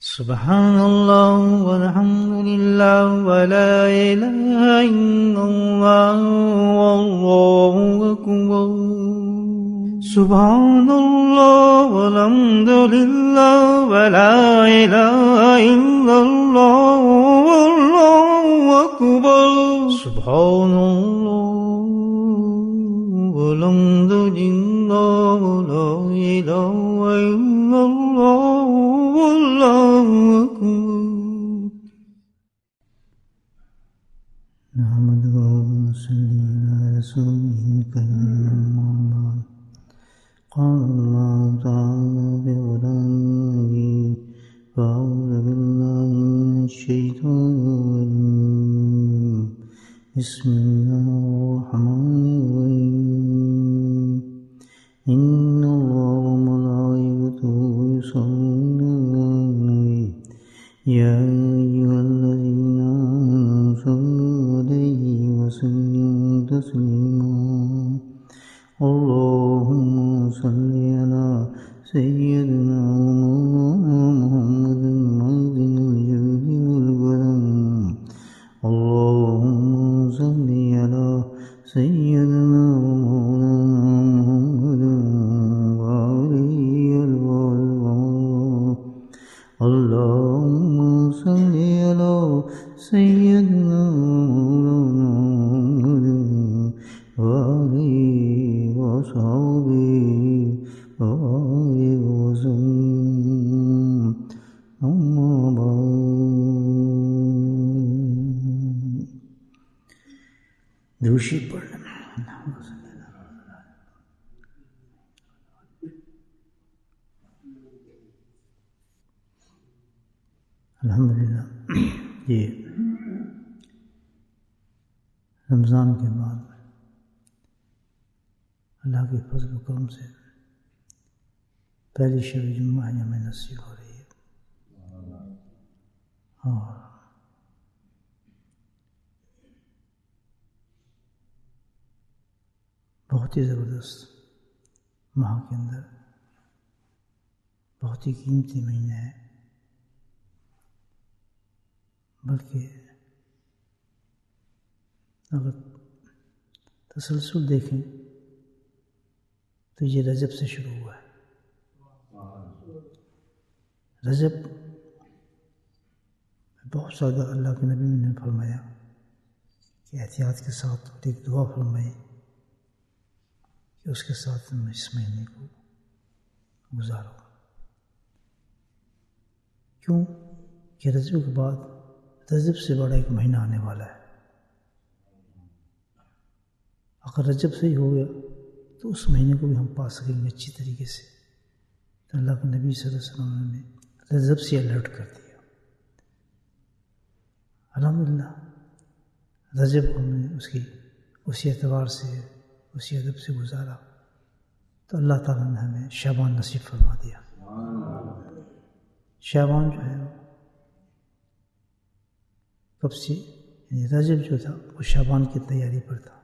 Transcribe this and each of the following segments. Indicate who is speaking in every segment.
Speaker 1: سبحان اللہ والحمد للہ ولا الہ الا اللہ واللہ اکبر سبحان اللہ والحمد للہ ولا الہ الا اللہ واللہ اکبر سبحان اللہ والحمد للہ ولا الہ الا اللہ واللہ اکبر نحمدہ ونصلی علی رسولہ الکریم اما بعد قال اللہ تعالی بقرآنہ فاعوذ باللہ من الشیطان الرجیم بسم اللہ الرحمن الرحیم ان اللہ وملائکتہ یصلون علی النبی یا ایھا الذین آمنوا صلوا علیہ وسلموا تسلیما اللہم صل علی سیدنا ومولانا محمد معدن الجود والکرم اللہم صل علی سیدنا ومولانا محمد وآلہ الوالد اللہم صل علی سیدنا ومولانا محمد وآلہ وصحبہ وبارک وسلم اما بعد دوشی پڑھنا الحمدللہ یہ رمضان کے بعد اللہ کے فضل و کرم سے پہلی شب جمعہ ہمیں نصیب ہو رہی ہے اور بہت ہی زبردست ماہ کے اندر بہت ہی قیمتی مہینہ ہے بلکہ اگر تسلسل دیکھیں تو یہ رجب سے شروع ہوا ہے رجب بہت زیادہ اللہ کے نبی نے فرمایا کہ احتیاط کے ساتھ ایک دعا فرمائی کہ اس کے ساتھ تم اس مہینے کو گزارو کیوں کہ رجب کے بعد رجب سے بڑا ایک مہینہ آنے والا ہے اگر رجب سے ہی ہو گیا تو اس مہینے کو بھی ہم پا سکیں گے اچھی طریقے سے تو اللہ کے نبی صلی اللہ علیہ وسلم نے رجب سے الرٹ کر دیا الحمدللہ رجب کو ہم نے اسی اعتبار سے اسی ادب سے گزارا تو اللہ تعالیٰ نے ہمیں شعبان نصیب فرما دیا شعبان جو ہے کب سے یعنی رجب جو تھا وہ شعبان کی تیاری پر تھا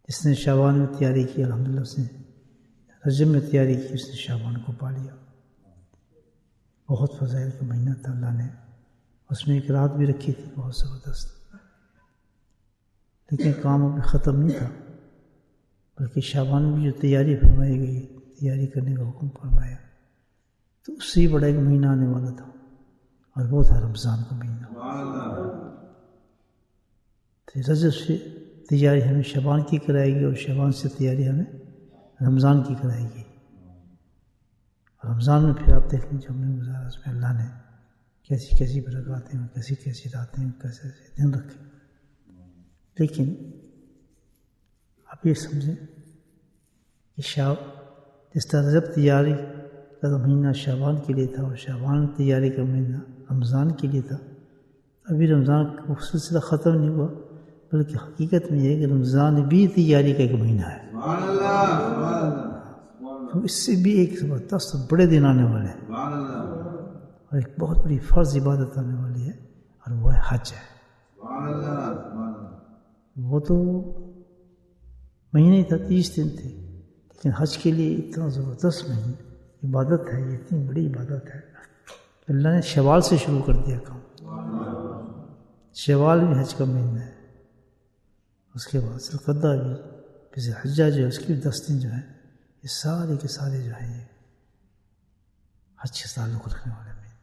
Speaker 1: جس نے شعبان میں تیاری کی الحمدللہ اس نے رجب میں تیاری کی اس نے شعبان کو پا لیا بہت فضائل کا مہینہ تھا اللہ نے اس میں ایک رات بھی رکھی تھی بہت زبردست لیکن کام ابھی ختم نہیں تھا بلکہ شعبان میں جو تیاری فرمائی گئی تیاری کرنے کا حکم فرمایا تو اس سے ہی بڑا ایک مہینہ آنے والا تھا اور وہ تھا رمضان کا مہینہ تو رجب سے تیاری ہمیں شعبان کی کرائے گی اور شعبان سے تیاری ہمیں رمضان کی کرائے گی اور رمضان میں پھر آپ دیکھ لیں جو ہم نے گزارا اس میں اللہ نے کیسی کیسی برکاتیں ہیں کیسی کیسی راتیں ہیں کیسے کیسے دن رکھے لیکن آپ یہ سمجھیں کہ جس طرح رجب تیاری کا مہینہ شعبان کے لیے تھا اور شعبان تیاری کا مہینہ رمضان کے لیے تھا ابھی رمضان کا سلسلہ ختم نہیں ہوا بلکہ حقیقت میں یہ ہے کہ رمضان بھی تیاری کا ایک مہینہ ہے تو اس سے بھی ایک زبردست بڑے دن آنے والے ہیں اور ایک بہت بڑی فرض عبادت آنے والی ہے اور وہ ہے حج ہے وہ تو مہینے تھا 30 دن تھے لیکن حج کے لیے اتنا زبردست مہینہ عبادت ہے یہ اتنی بڑی عبادت ہے اللہ نے شوال سے شروع کر دیا کام. شوال بھی حج کا مہینہ ہے. اس کے بعد ذوالقعدہ بھی، پھر حجہ جو ہے اس کی بھی 10 دن جو ہیں، یہ سارے کے سارے جو ہیں یہ حج سے تعلق رکھنے والے مہینے.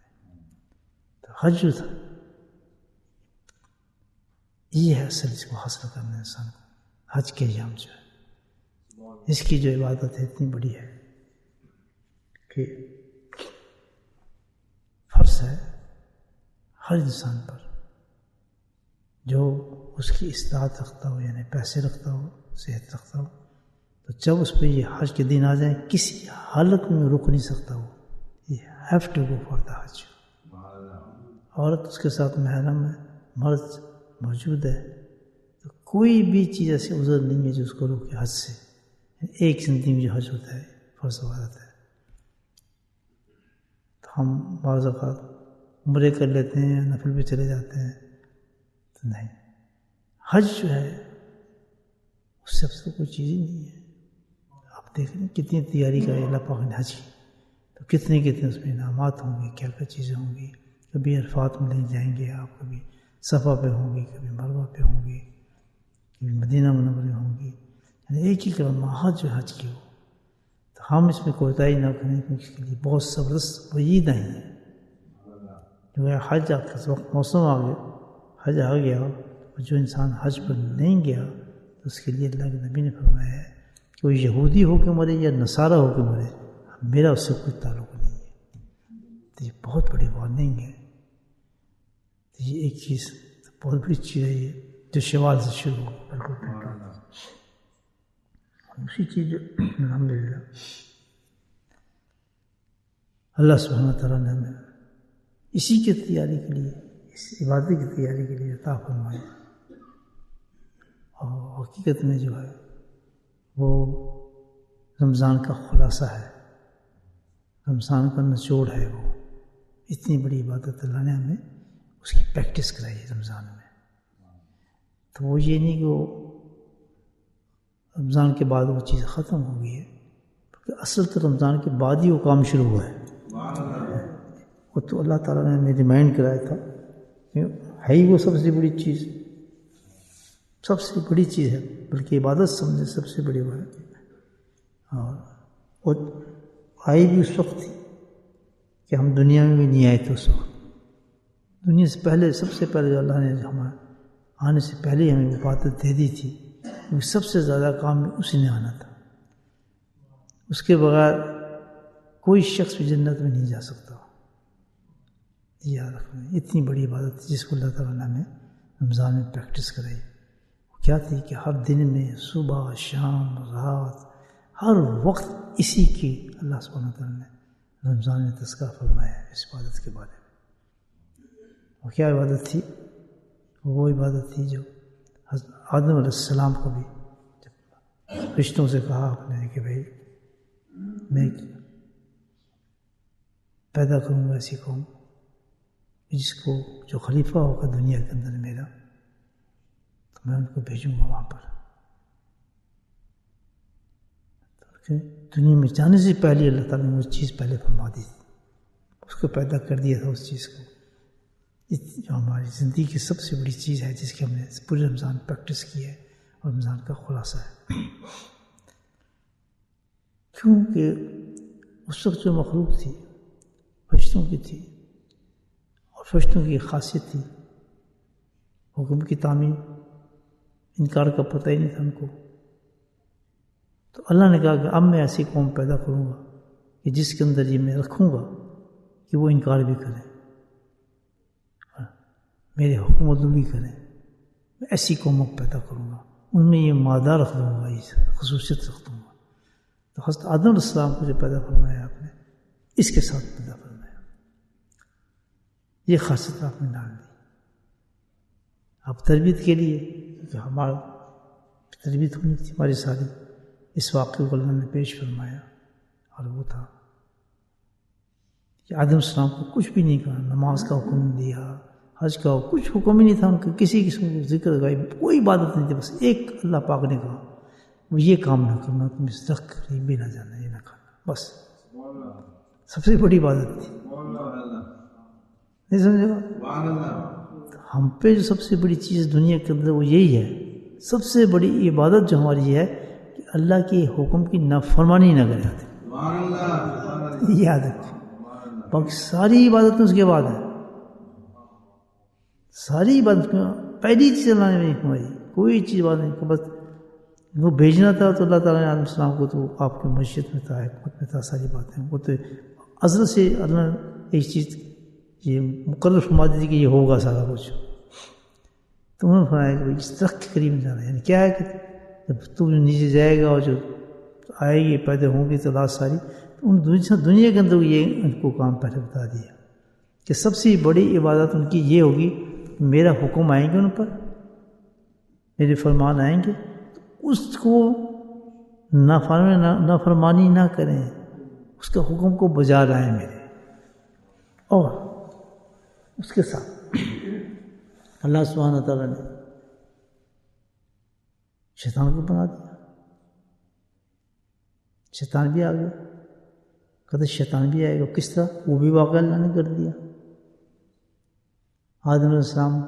Speaker 1: تو حج جو تھا یہ ہے اصل اس کو حاصل کرنا انسان کو. حج کے ایام جو ہے اس کی جو عبادت ہے اتنی بڑی ہے کہ فرض ہے ہر انسان پر جو اس کی استطاعت رکھتا ہو، یعنی پیسے رکھتا ہو، صحت رکھتا ہو، تو جب اس پہ یہ حج کے دن آ جائیں کسی حالت میں رک نہیں سکتا ہو. یہ have to go for the حج. عورت اس کے ساتھ محرم ہے، مرد موجود ہے، تو کوئی بھی چیز ایسی عذر نہیں ہے جو اس کو روکے حج سے. ایک زندگی میں جو حج ہوتا ہے فرض عبادت ہے. تو ہم بعض اوقات عمرے کر لیتے ہیں، نفل پہ چلے جاتے ہیں، تو نہیں. حج جو ہے اس سے اب سے کوئی چیز ہی نہیں ہے. آپ دیکھ لیں کتنی تیاری کا اللہ پاک نے حج کی، تو کتنے اس میں انعامات ہوں گے، کیا کیا چیزیں ہوں گی. کبھی عرفات میں لے جائیں گے آپ، کبھی صفا پہ ہوں گی، کبھی مروہ پہ ہوں گی، کبھی مدینہ منورہ ہوں گی. یعنی ایک ہی کلمہ حج جو حج کی ہو، تو ہم اس میں کوتاہی نہ کریں، کیونکہ اس کے لیے بہت زبردست وعید آئی ہیں. جو ہے حج اس وقت موسم آ گیا، حج آ گیا، اور جو انسان حج پر نہیں گیا تو اس کے لیے اللہ کے نبی نے فرمایا ہے کہ وہ یہودی ہو کے مرے یا نصارہ ہو کے مرے، میرا اس سے کوئی تعلق نہیں ہے. تو یہ بہت بڑی وارننگ ہے. تو یہ ایک چیز بہت بڑی چیز ہے، یہ جو شوال سے شروع ہو بالکل. دوسری چیز جو الحمدللہ اللہ سبحانہ تعالیٰ نے ہمیں اسی کی تیاری کے لیے، اس عبادت کی تیاری کے لیے عطا فرمائی. اور حقیقت میں جو ہے وہ رمضان کا خلاصہ ہے، رمضان کا نچوڑ ہے. وہ اتنی بڑی عبادت اللہ نے ہمیں اس کی پریکٹس کرائی ہے رمضان میں. تو وہ یہ نہیں کہ وہ رمضان کے بعد وہ چیز ختم ہو گئی ہے، کیونکہ اصل تو رمضان کے بعد ہی وہ کام شروع ہوا ہے. وہ تو اللہ تعالیٰ نے ہمیں ریمائنڈ کرایا تھا کہ ہے ہی وہ سب سے بڑی چیز، سب سے بڑی چیز ہے، بلکہ عبادت سمجھے سب سے بڑی وہ ہے. اور وہ آئی بھی اس وقت تھی کہ ہم دنیا میں بھی نہیں آئے تھے. اس وقت دنیا سے پہلے، سب سے پہلے جو اللہ نے ہمارے آنے سے پہلے ہمیں وہ عبادت دے دی تھی، کیونکہ سب سے زیادہ کام میں اسی نے آنا تھا. اس کے بغیر کوئی شخص بھی جنت میں نہیں جا سکتا. یاد رکھنا اتنی بڑی عبادت تھی جس کو اللہ تعالیٰ نے ہمیں رمضان میں پریکٹس کرائی. وہ کیا تھی کہ ہر دن میں، صبح، شام، رات، ہر وقت اسی کی اللہ سبحانہ تعالیٰ نے رمضان میں تذکرہ فرمایا ہے اس عبادت کے بارے میں. وہ کیا عبادت تھی؟ وہ عبادت تھی جو حضرت آدم علیہ السلام کو بھی جب رشتوں سے کہا آپ نے کہ بھائی میں پیدا کروں گا ایسی قوم جس کو جو خلیفہ ہوگا دنیا کے اندر میرا، تو میں ان کو بھیجوں گا وہاں پر. دنیا میں جانے سے پہلے اللہ تعالیٰ نے وہ چیز پہلے فرما دی تھی، اس کو پیدا کر دیا تھا اس چیز کو. جو ہماری زندگی کی سب سے بڑی چیز ہے جس کی ہم نے پورے رمضان پریکٹس کی ہے، اور رمضان کا خلاصہ ہے. کیونکہ اس وقت جو مخلوق تھی فرشتوں کی تھی، اور فرشتوں کی خاصیت تھی حکم کی تعمیر، انکار کا پتہ ہی نہیں تھا ان کو. تو اللہ نے کہا کہ اب میں ایسی قوم پیدا کروں گا کہ جس کے اندر یہ میں رکھوں گا کہ وہ انکار بھی کریں، میرے حکم عدولی کریں. میں ایسی قوموں کو پیدا کروں گا، ان میں یہ مادہ رکھ دوں گا، یہ خصوصیت رکھ دوں گا. تو حضرت آدم علیہ السلام کو جو پیدا فرمایا آپ نے، اس کے ساتھ پیدا فرمایا، یہ خاصیت آپ نے ڈال دی. آپ تربیت کے لیے، کیونکہ ہمارا تربیت ہونی تھی ہماری ساری، اس واقعے کو اللہ نے پیش فرمایا. اور وہ تھا کہ آدم السلام کو کچھ بھی نہیں کہا، نماز کا حکم دیا، حج کا کچھ حکم ہی نہیں تھا ان کو، کسی قسم کی ذکر کا کوئی عبادت نہیں تھی. بس ایک اللہ پاک نے کہا وہ یہ کام نہ کرنا، تم اس درخت کے قریب بھی نہ جانا، یہ نہ کرنا، بس سب سے بڑی عبادت تھی. نہیں سمجھے گا؟ ہم پہ جو سب سے بڑی چیز دنیا کے اندر وہ یہی ہے، سب سے بڑی عبادت جو ہماری ہے کہ اللہ کے حکم کی نافرمانی نہ کرے، یاد رکھیں۔ باقی ساری عبادتیں اس کے بعد ہے، ساری عبادت پہلی چیز اللہ نے نہیں کمائی، کوئی چیز بات نہیں، بس وہ بھیجنا تھا تو اللہ تعالیٰ نے آدم السلام کو تو آپ کی مشیت میں تھا، حکمت میں تھا، ساری باتیں وہ تو ازل سے اللہ نے ایک چیز یہ مقرر فرما دی تھی کہ یہ ہوگا سارا کچھ، تو انہوں نے فرمایا کہ اس درخت کے قریب جانا ہے، یعنی کیا ہے کہ جب تو نیچے جائے گا اور جو آئے گی پیدا ہوں گی تو ساری، تو ان دنیا کے اندر یہ ان کو کام پہلے بتا دیا کہ سب سے بڑی عبادت ان کی یہ ہوگی، میرا حکم آئیں گے ان پر، میرے فرمان آئیں گے تو اس کو نافرمانی نہ کریں، اس کے حکم کو بجا لائیں میرے، اور اس کے ساتھ اللہ سبحانہ تعالیٰ نے شیطان کو بنا دیا، شیطان بھی آ گیا، کہتے شیطان بھی آئے گا، کس طرح؟ وہ بھی واقعہ اللہ نے کر دیا۔ آدم علیہ السلام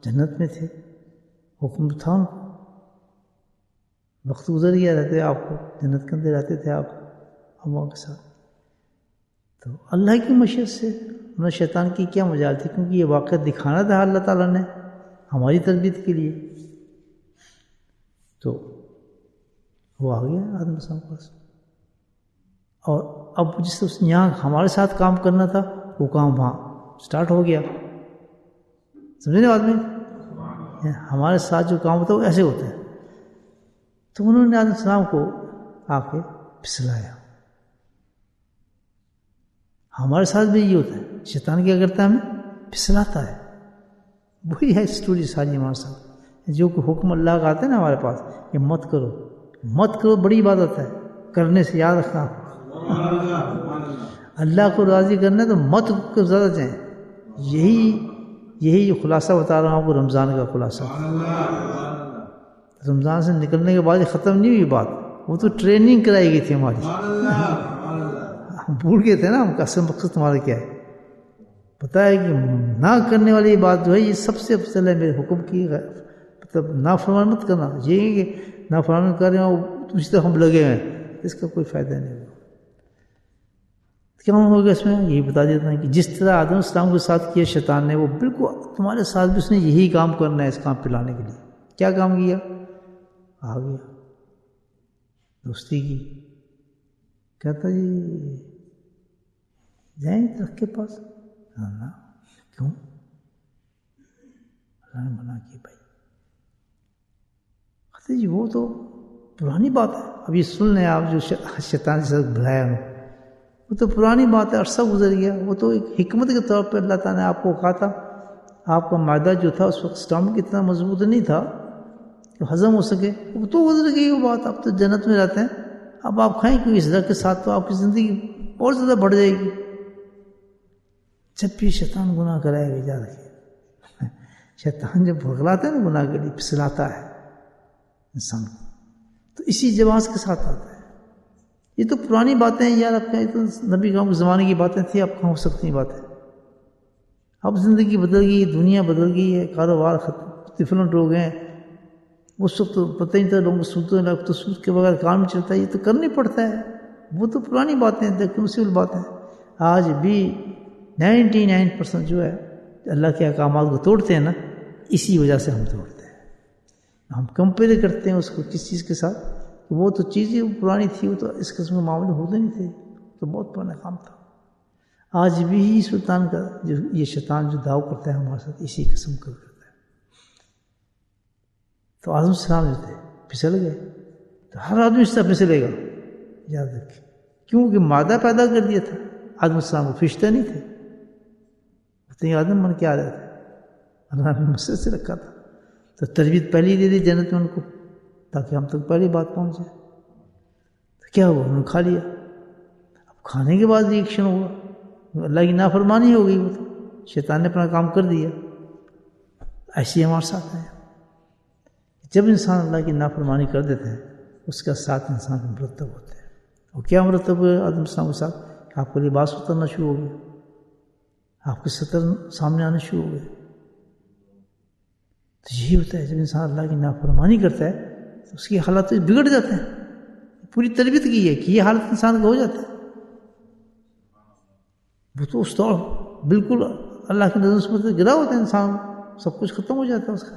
Speaker 1: جنت میں تھے، حکم تھا ان کو، وقت گزر گیا، رہتے آپ کو جنت کے اندر رہتے تھے آپ ہوا کے ساتھ، تو اللہ کی مشیت سے انہیں شیطان کی کیا مجال تھی، کیونکہ یہ واقعہ دکھانا تھا اللہ تعالیٰ نے ہماری تربیت کے لیے، تو وہ آ گیا آدم علیہ السلام کے پاس، اور اب جس طرح یہاں ہمارے ساتھ کام کرنا تھا وہ کام وہاں سٹارٹ ہو گیا، سمجھے نا آدمی، ہمارے ساتھ جو کام ہوتا ہے وہ ایسے ہوتا ہے، تو انہوں نے آدم علیہ السلام کو آ کے پھسلایا۔ ہمارے ساتھ بھی یہ ہوتا ہے، شیطان کیا کرتا ہے ہمیں پھسلاتا ہے، وہی ہے اسٹوری ساری ہمارے ساتھ، جو کہ حکم اللہ کا آتا ہے نا ہمارے پاس کہ مت کرو، مت کرو بڑی عبادت ہے، کرنے سے یاد رکھنا، اللہ کو راضی کرنا ہے تو مت کو زیادہ چاہیں، یہی خلاصہ بتا رہا ہوں آپ کو، رمضان کا خلاصہ، رمضان سے نکلنے کے بعد ختم نہیں ہوئی بات، وہ تو ٹریننگ کرائی گئی تھی ہماری، ہم بھول گئے تھے نا ہم کا اصل مقصد تمہارا کیا ہے، پتہ ہے کہ نہ کرنے والی بات جو ہے یہ سب سے افضل ہے، میرے حکم کی مطلب نافرمان مت کرنا، یہ کہ نافرمان کر رہے ہیں اسی طرح ہم لگے ہیں، اس کا کوئی فائدہ نہیں ہوگا۔ کیا ہوگا اس میں یہی بتا دیتا ہے کہ جس طرح آدم السلام کے ساتھ کیا شیطان نے، وہ بالکل تمہارے ساتھ بھی اس نے یہی کام کرنا ہے، اس کام پہ لانے کے لیے۔ کیا کام کیا؟ آ گیا دوستی کی، کہتا جی جائیں درخت کے پاس، نہ کیوں؟ اللہ نے منع کی بھائی، کہتے جی وہ تو پرانی بات ہے، اب یہ سن لیں آپ، جو شیطان کے ساتھ بھلایا انہوں، وہ تو پرانی بات ہے، عرصہ گزر گیا، وہ تو ایک حکمت کے طور پر اللہ تعالیٰ نے آپ کو کہا تھا، آپ کا معدہ جو تھا اس وقت اسٹامک اتنا مضبوط نہیں تھا کہ ہضم ہو سکے، وہ تو گزر گئی وہ بات، اب تو جنت میں رہتے ہیں، اب آپ کھائیں کیوں اس درخت کے ساتھ، تو آپ کی زندگی اور زیادہ بڑھ جائے گی۔ جب بھی شیطان گناہ کرائے گا یاد رکھیے، شیطان جب بھگلاتا ہے نا گناہ کے لیے، پھسلاتا ہے انسان کو، تو اسی جواز کے ساتھ آتا ہے۔ یہ تو پرانی باتیں ہیں یار، اب یہ تو نبی کے زمانے کی باتیں تھیں، اب کہاں ہو سکتی ہیں باتیں، اب زندگی بدل گئی، دنیا بدل گئی ہے، کاروبار ڈفرنٹ ہو گئے ہیں، اس وقت تو پتہ ہی نہیں تھا لوگوں کو سودوں لگ، تو سود کے بغیر کام نہیں چلتا، یہ تو کرنا پڑتا ہے، وہ تو پرانی باتیں ہیں، سمپل باتیں۔ آج بھی 99% جو ہے اللہ کے احکامات کو توڑتے ہیں نا، اسی وجہ سے ہم توڑتے ہیں، ہم کمپیئر کرتے ہیں اس کو کس چیز کے ساتھ، وہ تو چیزیں پرانی تھی، وہ تو اس قسم کے معاملے ہوتے نہیں تھے، تو بہت پرانا کام تھا۔ آج بھی سلطان کا جو یہ شیطان جو داؤ کرتا ہے ہمارے ساتھ، اسی قسم کا کرتا ہے۔ تو آدم السلام جو تھے پھسل گئے، تو ہر آدمی اس طرح پھسلے گا، یاد رکھیں، کیونکہ مادہ پیدا کر دیا تھا، آدم السلام کو فرشتہ نہیں تھے، آدم من کے آ رہے تھے، اللہ نے مسجد سے رکھا تھا، تو تربیت پہلی دے دی جنت میں ان کو، تاکہ ہم تک پہلی بات پہنچ جائے۔ تو کیا ہوا؟ انہوں نے کھا لیا، اب کھانے کے بعد ریئیکشن ہوا، اللہ کی نافرمانی ہو گئی، وہ تو شیطان نے اپنا کام کر دیا۔ ایسے ہی ہمارے ساتھ ہے، جب انسان اللہ کی نافرمانی کر دیتے ہیں، اس کا ساتھ انسان کو مرتب ہوتے ہیں۔ اور کیا مرتب ہوئے آدم السلام کے ساتھ؟ آپ کو لباس اترنا شروع ہو گیا، آپ کے سطر سامنے آنے شروع ہو گئے. تو یہی ہوتا ہے جب انسان اللہ کی نافرمانی کرتا ہے تو اس کی حالات بگڑ جاتے ہیں. پوری تربیت کی ہے کہ یہ حالت انسان کا ہو جاتا ہے. وہ تو اس دور بالکل اللہ کی نظر سے گرا ہوتا ہے انسان، سب کچھ ختم ہو جاتا ہے اس کا.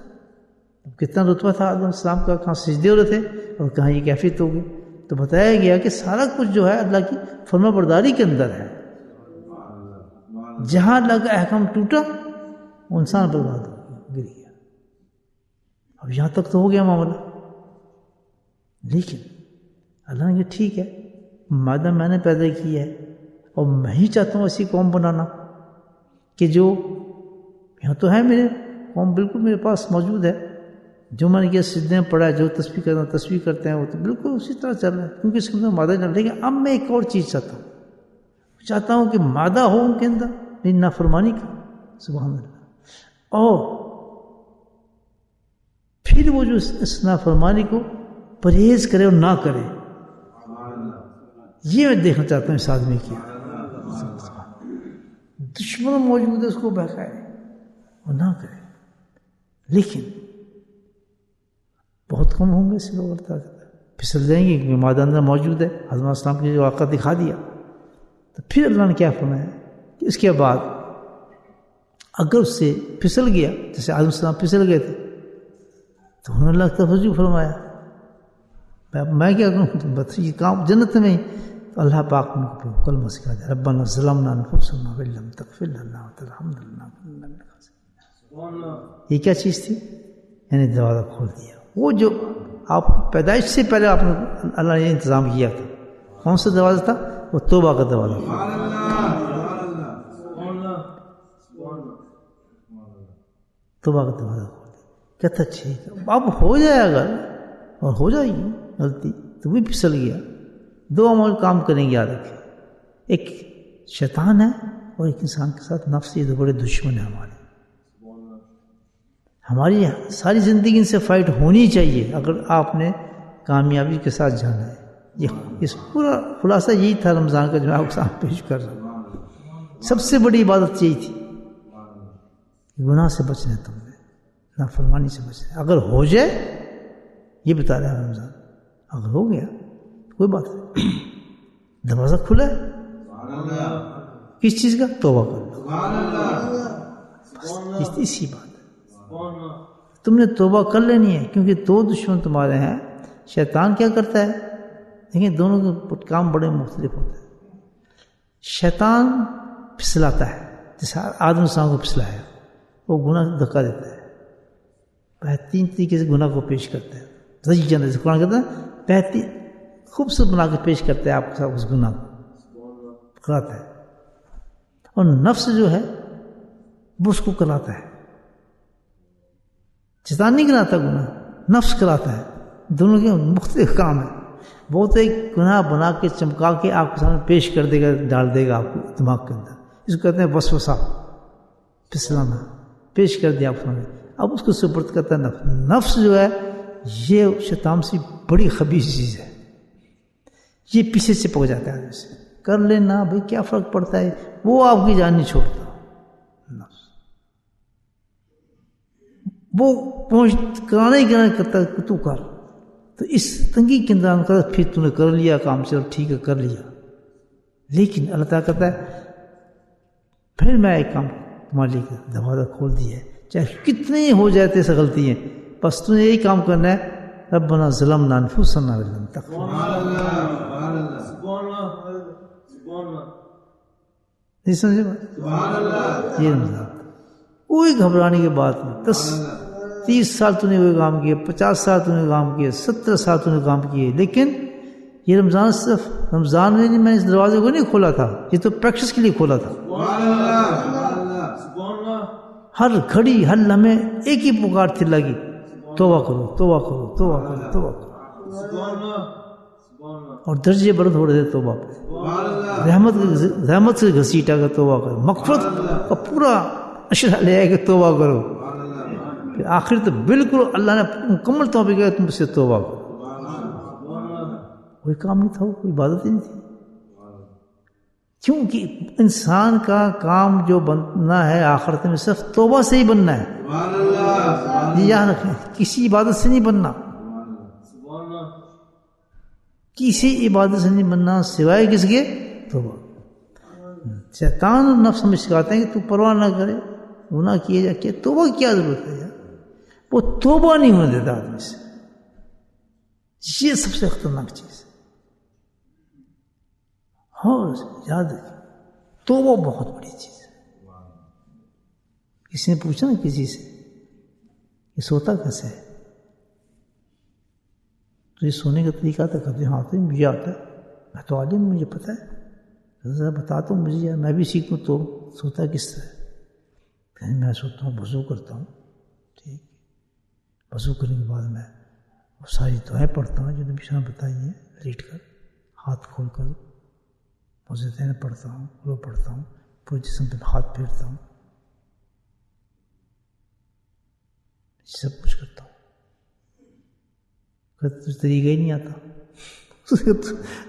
Speaker 1: کتنا رتبہ تھا آدم السلام کا، کہاں سجدے ہو رہے تھے اور کہاں یہ کیفیت ہوگی. تو بتایا گیا کہ سارا کچھ جو ہے اللہ کی فرما برداری کے اندر ہے. جہاں اللہ کا احکام ٹوٹا وہ انسان برباد ہو گیا، گر گیا. اب یہاں تک تو ہو گیا معاملہ. لیکن اللہ نے کہا ٹھیک ہے، مادہ میں نے پیدا کی ہے اور میں ہی چاہتا ہوں ایسی قوم بنانا کہ جو یہاں تو ہے میرے قوم بالکل میرے پاس موجود ہے. جو میں نے کیا سجدے میں پڑھا ہے، جو تسبیح کرنا تسبیح کرتے ہیں وہ تو بالکل اسی طرح چل رہا ہے، کیونکہ اس کے اندر مادہ ڈال. لیکن اب میں ایک اور چیز چاہتا ہوں کہ مادہ ہو ان کے اندر نافرمانی کا. سبحان اللہ. اور پھر وہ جو اس نافرمانی کو پرہیز کرے اور نہ کرے، یہ میں دیکھنا چاہتا ہوں اس آدمی کی. دشمن موجود ہے اس کو بہکائے اور نہ کرے. لیکن بہت کم ہوں گے اس لوگ، پھسل جائیں گے کیونکہ مادہ اندر موجود ہے. آدم علیہ السلام نے جو واقعہ دکھا دیا. تو پھر اللہ نے کیا فرمایا کہ اس کے بعد اگر اس سے پھسل گیا، جیسے آدم علیہ السلام پھسل گئے تھے، تو انہوں نے اللہ کا توجہ فرمایا میں کیا کروں، بس یہ کام جنت میں ہی. تو اللہ پاک نے کلمہ سکھا دیا، ربنا ظلمنا انفسنا وان لم تغفر لنا وترحمنا لنکونن من الخاسرین. یہ کیا چیز تھی؟ یعنی دروازہ کھول دیا. وہ جو آپ پیدائش سے پہلے آپ نے اللہ نے انتظام کیا تھا، کون سا دروازہ تھا؟ وہ توبہ کا دروازہ. توبہ کا دروازہ کھول دیا. کہتا ٹھیک ہے اب ہو جائے، اگر اور ہو جائے گی غلطی تو بھی پھسل گیا. دو عمل کام کریں گے، یاد رکھیں. ایک شیطان ہے اور ایک انسان کے ساتھ نفس. یہ دو بڑے دشمن ہیں ہماری ساری زندگی ان سے فائٹ ہونی چاہیے اگر آپ نے کامیابی کے ساتھ جانا ہے. اس پورا خلاصہ یہی تھا رمضان کا جو میں آپ کے سامنے پیش کر رہا ہوں. سب سے بڑی عبادت یہی تھی، گناہ سے بچنا ہے، تم نے نافرمانی سے بچنا ہے. اگر ہو جائے، یہ بتا رہا ہے رمضان، اگر ہو گیا کوئی بات نہیں، دروازہ کھلا ہے. کس چیز کا؟ توبہ کر لو. اسی بات ہے، تم نے توبہ کر لینی ہے. کیونکہ دو دشمن تمہارے ہیں. شیطان کیا کرتا ہے؟ دیکھیں دونوں کے کام بڑے مختلف ہوتے ہیں. شیطان پھسلاتا ہے، جیسے آدم السلام کو پھسلایا، وہ گناہ دھکا دیتا ہے. بہترین طریقے سے گناہ کو پیش کرتا ہے. جیسے قرآن کہتا ہے بہترین خوبصورت بنا کے پیش کرتا ہے آپ کے ساتھ اس گناہ کو کراتا ہے. اور نفس جو ہے وہ اس کو کراتا ہے. شیطان نہیں کراتا گناہ، نفس کراتا ہے. دونوں کے مختلف کام ہیں. وہ تو ایک گناہ بنا کے چمکا کے آپ کے سامنے پیش کر دے گا، ڈال دے گا آپ کے دماغ کے اندر. اس کو کہتے ہیں وسوسہ، پھسلانا، پیش کر دیا آپ سامنے. اب اس کو سپرد کرتا ہے نفس. نفس جو ہے یہ شیطان سے بڑی خبیث چیز ہے. یہ پیچھے سے پک جاتا ہے آدمی سے، کر لینا بھائی کیا فرق پڑتا ہے، وہ آپ کی جان نہیں چھوڑتا. نفس وہ کرانا ہی کرتا کہ تو کر. تو اس تنگی کے اندر پھر تو نے کر لیا کام، چلو ٹھیک ہے کر لیا. لیکن اللہ تعالیٰ کہتا ہے پھر میں ایک کام تمہارے لیے دروازہ کھول دیا ہے، چاہے کتنے ہو جائے ایسے غلطی ہیں، بس تم نے یہی کام کرنا ہے. ربنا ظلمنا انفسنا وان لم تغفر لنا. نہیں سمجھے بات؟ یہ رمضان کوئی گھبرانے کی بات نہیں. 30 سال تو نے وہ کام کیے، 50 سال تو نے کام کیے، 70 سال تو نے کام کیے. لیکن یہ رمضان صرف رمضان میں نہیں، میں اس دروازے کو نہیں کھولا تھا، یہ تو پریکٹس کے لیے کھولا تھا. ہر گھڑی ہر لمحے ایک ہی پکار تھی لگی، توبہ کرو توبہ کرو توبہ کرو توبہ کرو. اور درجے بلند ہو رہے تھے توبہ پہ. رحمت سے گھسیٹا کر توبہ کرو، مغفرت کا پورا اشرہ لے آئے کہ توبہ کرو. آخر تو بالکل اللہ نے مکمل توبہ کیا تم سے توبہ کرو. کوئی کام نہیں تھا، کوئی عبادت ہی نہیں تھی. کیونکہ انسان کا کام جو بننا ہے آخرت میں صرف توبہ سے ہی بننا ہے. یہ یاد رکھیں، کسی عبادت سے نہیں بننا، کسی عبادت سے نہیں بننا سوائے کس کے؟ توبہ. شیطان اور نفس ہمیں سکھاتے ہیں کہ تو پرواہ نہ کرے، گناہ کیے جا کے توبہ کی کیا ضرورت ہے یار. وہ توبہ نہیں ہونے دیتا آدمی سے. یہ سب سے خطرناک چیز ہے. اور یاد رکھیں توبہ بہت بڑی چیز ہے. کسی نے پوچھا نا کسی سے یہ سوتا کیسے ہے، تو یہ سونے کا طریقہ تھا، کبھی ہاں تو مجھے آتا ہے، میں تو عالم، مجھے پتہ ہے، ذرا بتاتا ہوں مجھے، میں بھی سیکھوں. تو سوتا کس طرح؟ میں سوتا ہوں، وضو کرتا ہوں، ٹھیک، وضو کرنے کے بعد میں وہ ساری دعائیں پڑھتا ہوں جو نبی صلی اللہ علیہ وسلم بتائی ہیں، لیٹ کر ہاتھ کھول کر موزتین پڑھتا ہوں، رو پڑھتا ہوں، پورے جسم پہ ہاتھ پھیرتا ہوں، سب کچھ کرتا ہوں. تجھے طریقہ ہی نہیں آتا،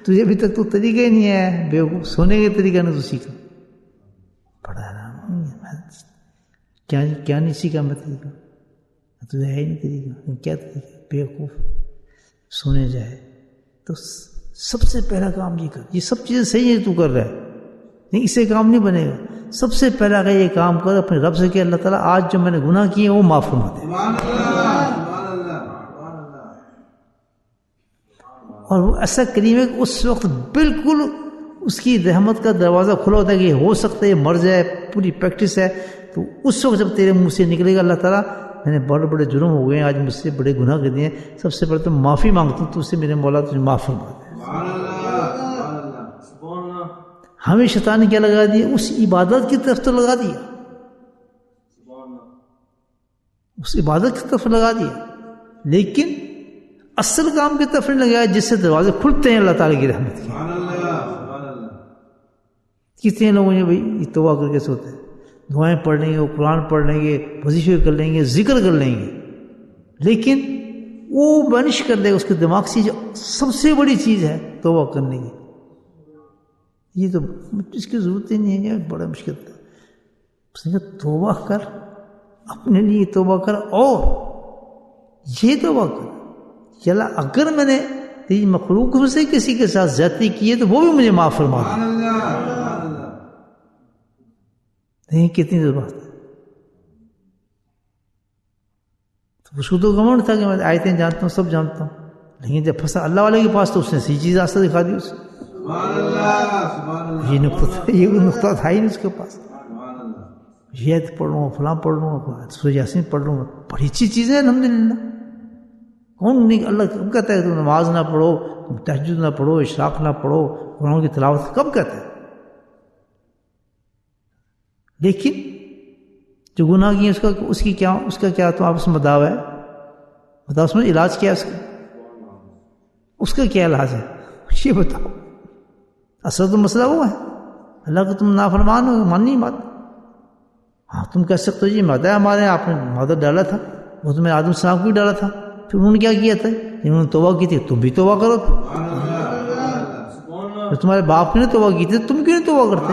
Speaker 1: تجھے ابھی تک تو طریقہ ہی نہیں ہے، بیوقوف، سونے کا طریقہ نہ تو سیکھا. پڑھا رہا ہوں کیا نہیں سیکھا میں طریقہ، تجھے ہے ہی نہیں طریقہ، کیا طریقہ؟ بیوقوف. سونے جائے تو سب سے پہلا کام یہ کر، یہ سب چیزیں صحیح ہیں تو کر رہا ہے، نہیں اس سے کام نہیں بنے گا. سب سے پہلا کہ یہ کام کر اپنے رب سے کہ اللہ تعالیٰ آج جو میں نے گناہ کیے وہ معاف فرما دے. اور وہ ایسا کریم ہے کہ اس وقت بالکل اس کی رحمت کا دروازہ کھلا ہوتا ہے کہ ہو سکتا ہے یہ مر جائے، پوری پریکٹس ہے. تو اس وقت جب تیرے منہ سے نکلے گا اللہ تعالیٰ میں نے بڑے بڑے جرم ہو گئے ہیں، آج مجھ سے بڑے گناہ کر دیے ہیں، سب سے پہلے تو معافی مانگتا ہوں تو اس سے میرے مولا تجھے معاف فرما دے. ہمیں شیطان نے کیا لگا دیا؟ اس عبادت کی طرف تو لگا دیا، اس عبادت کی طرف لگا دیا، لیکن اصل کام کی طرف نہیں لگایا جس سے دروازے کھلتے ہیں اللہ تعالیٰ کی رحمت کے. کتنے لوگوں نے بھائی یہ توبہ کر کے سوتے ہیں، دعائیں پڑھ لیں گے، وہ قرآن پڑھ لیں گے، وظیفے کر لیں گے، ذکر کر لیں گے، لیکن وہ بنش کر دے گا اس کے دماغ سے جو سب سے بڑی چیز ہے توبہ کرنے کی. یہ تو اس کی ضرورت ہی نہیں ہے، بڑا مشکل تھا. اس نے کہا توبہ کر، اپنے لیے توبہ کر، اور یہ توبہ کر کہ اللہ اگر میں نے تیری مخلوق میں سے کسی کے ساتھ زیادتی کی ہے تو وہ بھی مجھے معاف فرما دے. نہیں کتنی ضرورت ہے. تو اس کو تو گمنڈ تھا کہ میں آیتیں جانتا ہوں، سب جانتا ہوں، لیکن جب پھنسا اللہ والے کے پاس تو اس نے صحیح چیز راستہ دکھا دی اسے. یہ نقطہ تھا ہی نہیں اس کے پاس. یہ پڑھ لوں گا، فلاں پڑھ لوں گا، سورہ یاسین پڑھ لوں گا، بڑی اچھی چیز ہے الحمدللہ. کون نہیں، اللہ کب کہتا ہے تم نماز نہ پڑھو، تم تہجد نہ پڑھو، اشراق نہ پڑھو، قرآن کی تلاوت کب کہتا ہے؟ لیکن جو گناہ کی اس کا کیا تو آپ اس میں دعویٰ ہے، بتاؤ اس میں علاج کیا ہے اس کا کیا علاج ہے یہ بتاؤ. اصل تو مسئلہ وہ ہے اللہ کو تم نافرمان ہو، ماننی بات. ہاں تم کہہ سکتے ہو جی مادہ ہمارے آپ نے مادہ ڈالا تھا، وہ تمہیں آدم السلام کو بھی ڈالا تھا، پھر انہوں نے کیا کیا تھا؟ انہوں نے توبہ کی تھی، تم بھی توبہ کرو. پھر تمہارے باپ نے توبہ کی تھی، تم کیوں نہیں توبہ کرتے؟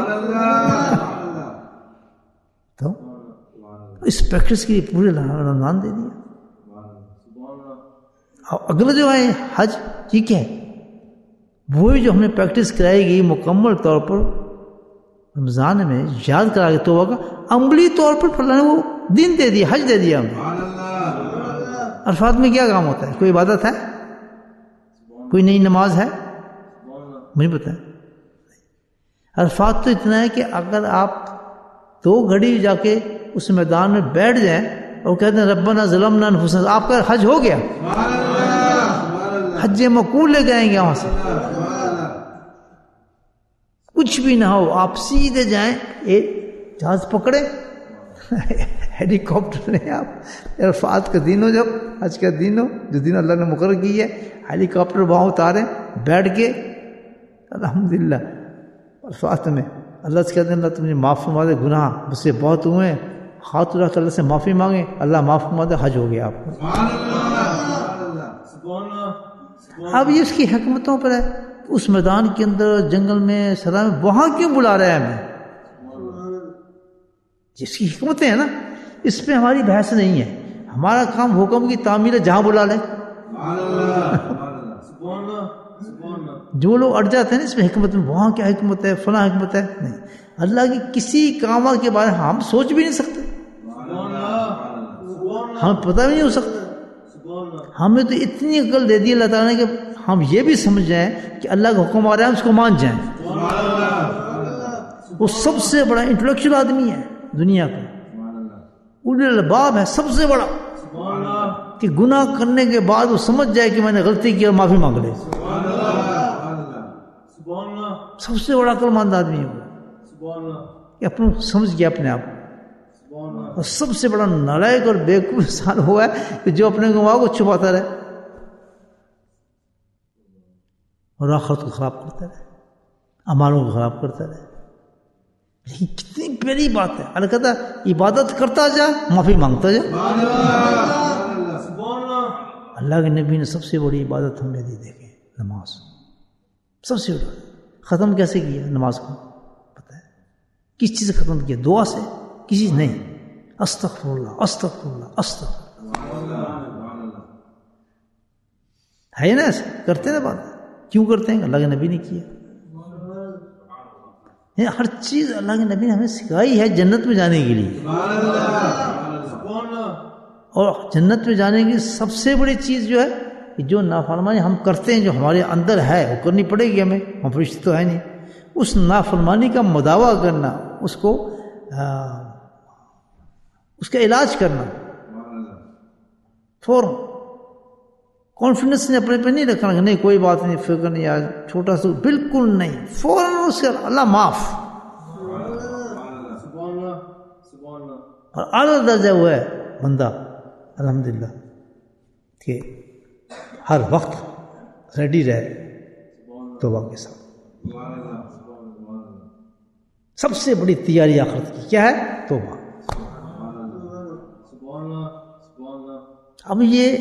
Speaker 1: تو اس پریکٹس کے لیے پورے رمضان دے دیا. اگلا جو ہے حج، ٹھیک ہے، وہی جو ہم نے پریکٹس کرائی گئی مکمل طور پر رمضان میں یاد کرا کے توبہ کا، عملی طور پر اللہ نے وہ دن دے دیا، حج دے دیا ہمیں. عرفات میں کیا کام ہوتا ہے؟ کوئی عبادت ہے؟ کوئی نئی نماز ہے؟ مجھے پتا ہے. عرفات تو اتنا ہے کہ اگر آپ 2 گھڑی جا کے اس میدان میں بیٹھ جائیں اور کہتے ہیں ربنا ظلمنا انفسنا، آپ کا حج ہو گیا، حج مقبول لے جائیں گے. وہاں سے کچھ بھی نہ ہو، آپ سیدھے جائیں، ایک جہاز پکڑے، ہیلی کاپٹر لیں آپ، عرفات کا دن ہو، جب حج کا دن ہو، جو دن اللہ نے مقرر کی ہے، ہیلی کاپٹر وہاں اتاریں، بیٹھ کے الحمدللہ عرفات میں اللہ سے کہتے ہیں اللہ تم نے معاف فرما دے، گناہ مجھ سے بہت ہوئے ہیں، ہاتھ اٹھا کر اللہ سے معافی مانگے، اللہ معاف فرما دے، حج ہو گیا آپ کو. اب یہ اس کی حکمتوں پر ہے. اس میدان کے اندر جنگل میں صحرا میں وہاں کیوں بلا رہا ہے ہمیں؟ جس کی حکمتیں ہیں نا اس پہ ہماری بحث نہیں ہے. ہمارا کام حکم کی تعمیل ہے جہاں بلا لے. جو لوگ اٹ جاتے ہیں نا اس میں حکمت میں وہاں کیا حکمت ہے فلاں حکمت ہے، نہیں. اللہ کی کسی کام کے بارے میں ہم سوچ بھی نہیں سکتے، ہمیں پتہ بھی نہیں ہو سکتا. ہمیں تو اتنی عقل دے دی اللہ تعالیٰ نے کہ ہم یہ بھی سمجھ جائیں کہ اللہ کا حکم آ رہا ہے ہم اس کو مان جائیں. وہ سب سے بڑا انٹلیکچوئل آدمی ہے دنیا کا، اولو الالباب ہے سب سے بڑا، کہ گناہ کرنے کے بعد وہ سمجھ جائے کہ میں نے غلطی کی اور معافی مانگ لے. سب سے بڑا عقل مند آدمی ہے وہ، کہ اپنے سمجھ گیا اپنے آپ. اور سب سے بڑا نالائق اور بیوقوف انسان ہوا ہے کہ جو اپنے گناہوں کو چھپاتا رہے اور آخرت کو خراب کرتا رہے، اعمالوں کو خراب کرتا رہے. لیکن کتنی پیاری بات ہے. اللہ کہتا ہے عبادت کرتا جا معافی مانگتا جا. اللہ کے نبی نے سب سے بڑی عبادت ہمیں دی دیکھیں نماز. سب سے بڑا ختم کیسے کیا نماز کو پتہ ہے؟ کس چیز سے ختم کیا؟ دعا سے، کسی نہیں. استغفر اللہ استغفر اللہ استغفر اللہ ہے نا. ایسے کرتے نا بات. کیوں کرتے ہیں؟ اللہ کے نبی نے کیا. ہر چیز اللہ کے نبی نے ہمیں سکھائی ہے جنت میں جانے کے لیے. اور جنت میں جانے کی سب سے بڑی چیز جو ہے کہ جو نافرمانی ہم کرتے ہیں جو ہمارے اندر ہے وہ کرنی پڑے گی ہمیں. ہم فرشتے تو ہے نہیں. اس نافرمانی کا مداوع کرنا، اس کو اس کا علاج کرنا فوراً. کانفیڈنس نے اپنے پہ نہیں رکھنا کہ نہیں کوئی بات نہیں، فکر نہیں، آج چھوٹا سا بالکل نہیں. فوراً اس کا اللہ معاف. اور اعلیٰ درجہ وہ ہے بندہ الحمدللہ کہ ہر وقت ریڈی رہے توبہ کے ساتھ. سب سے بڑی تیاری آخرت کی کیا ہے؟ توبہ. اب یہ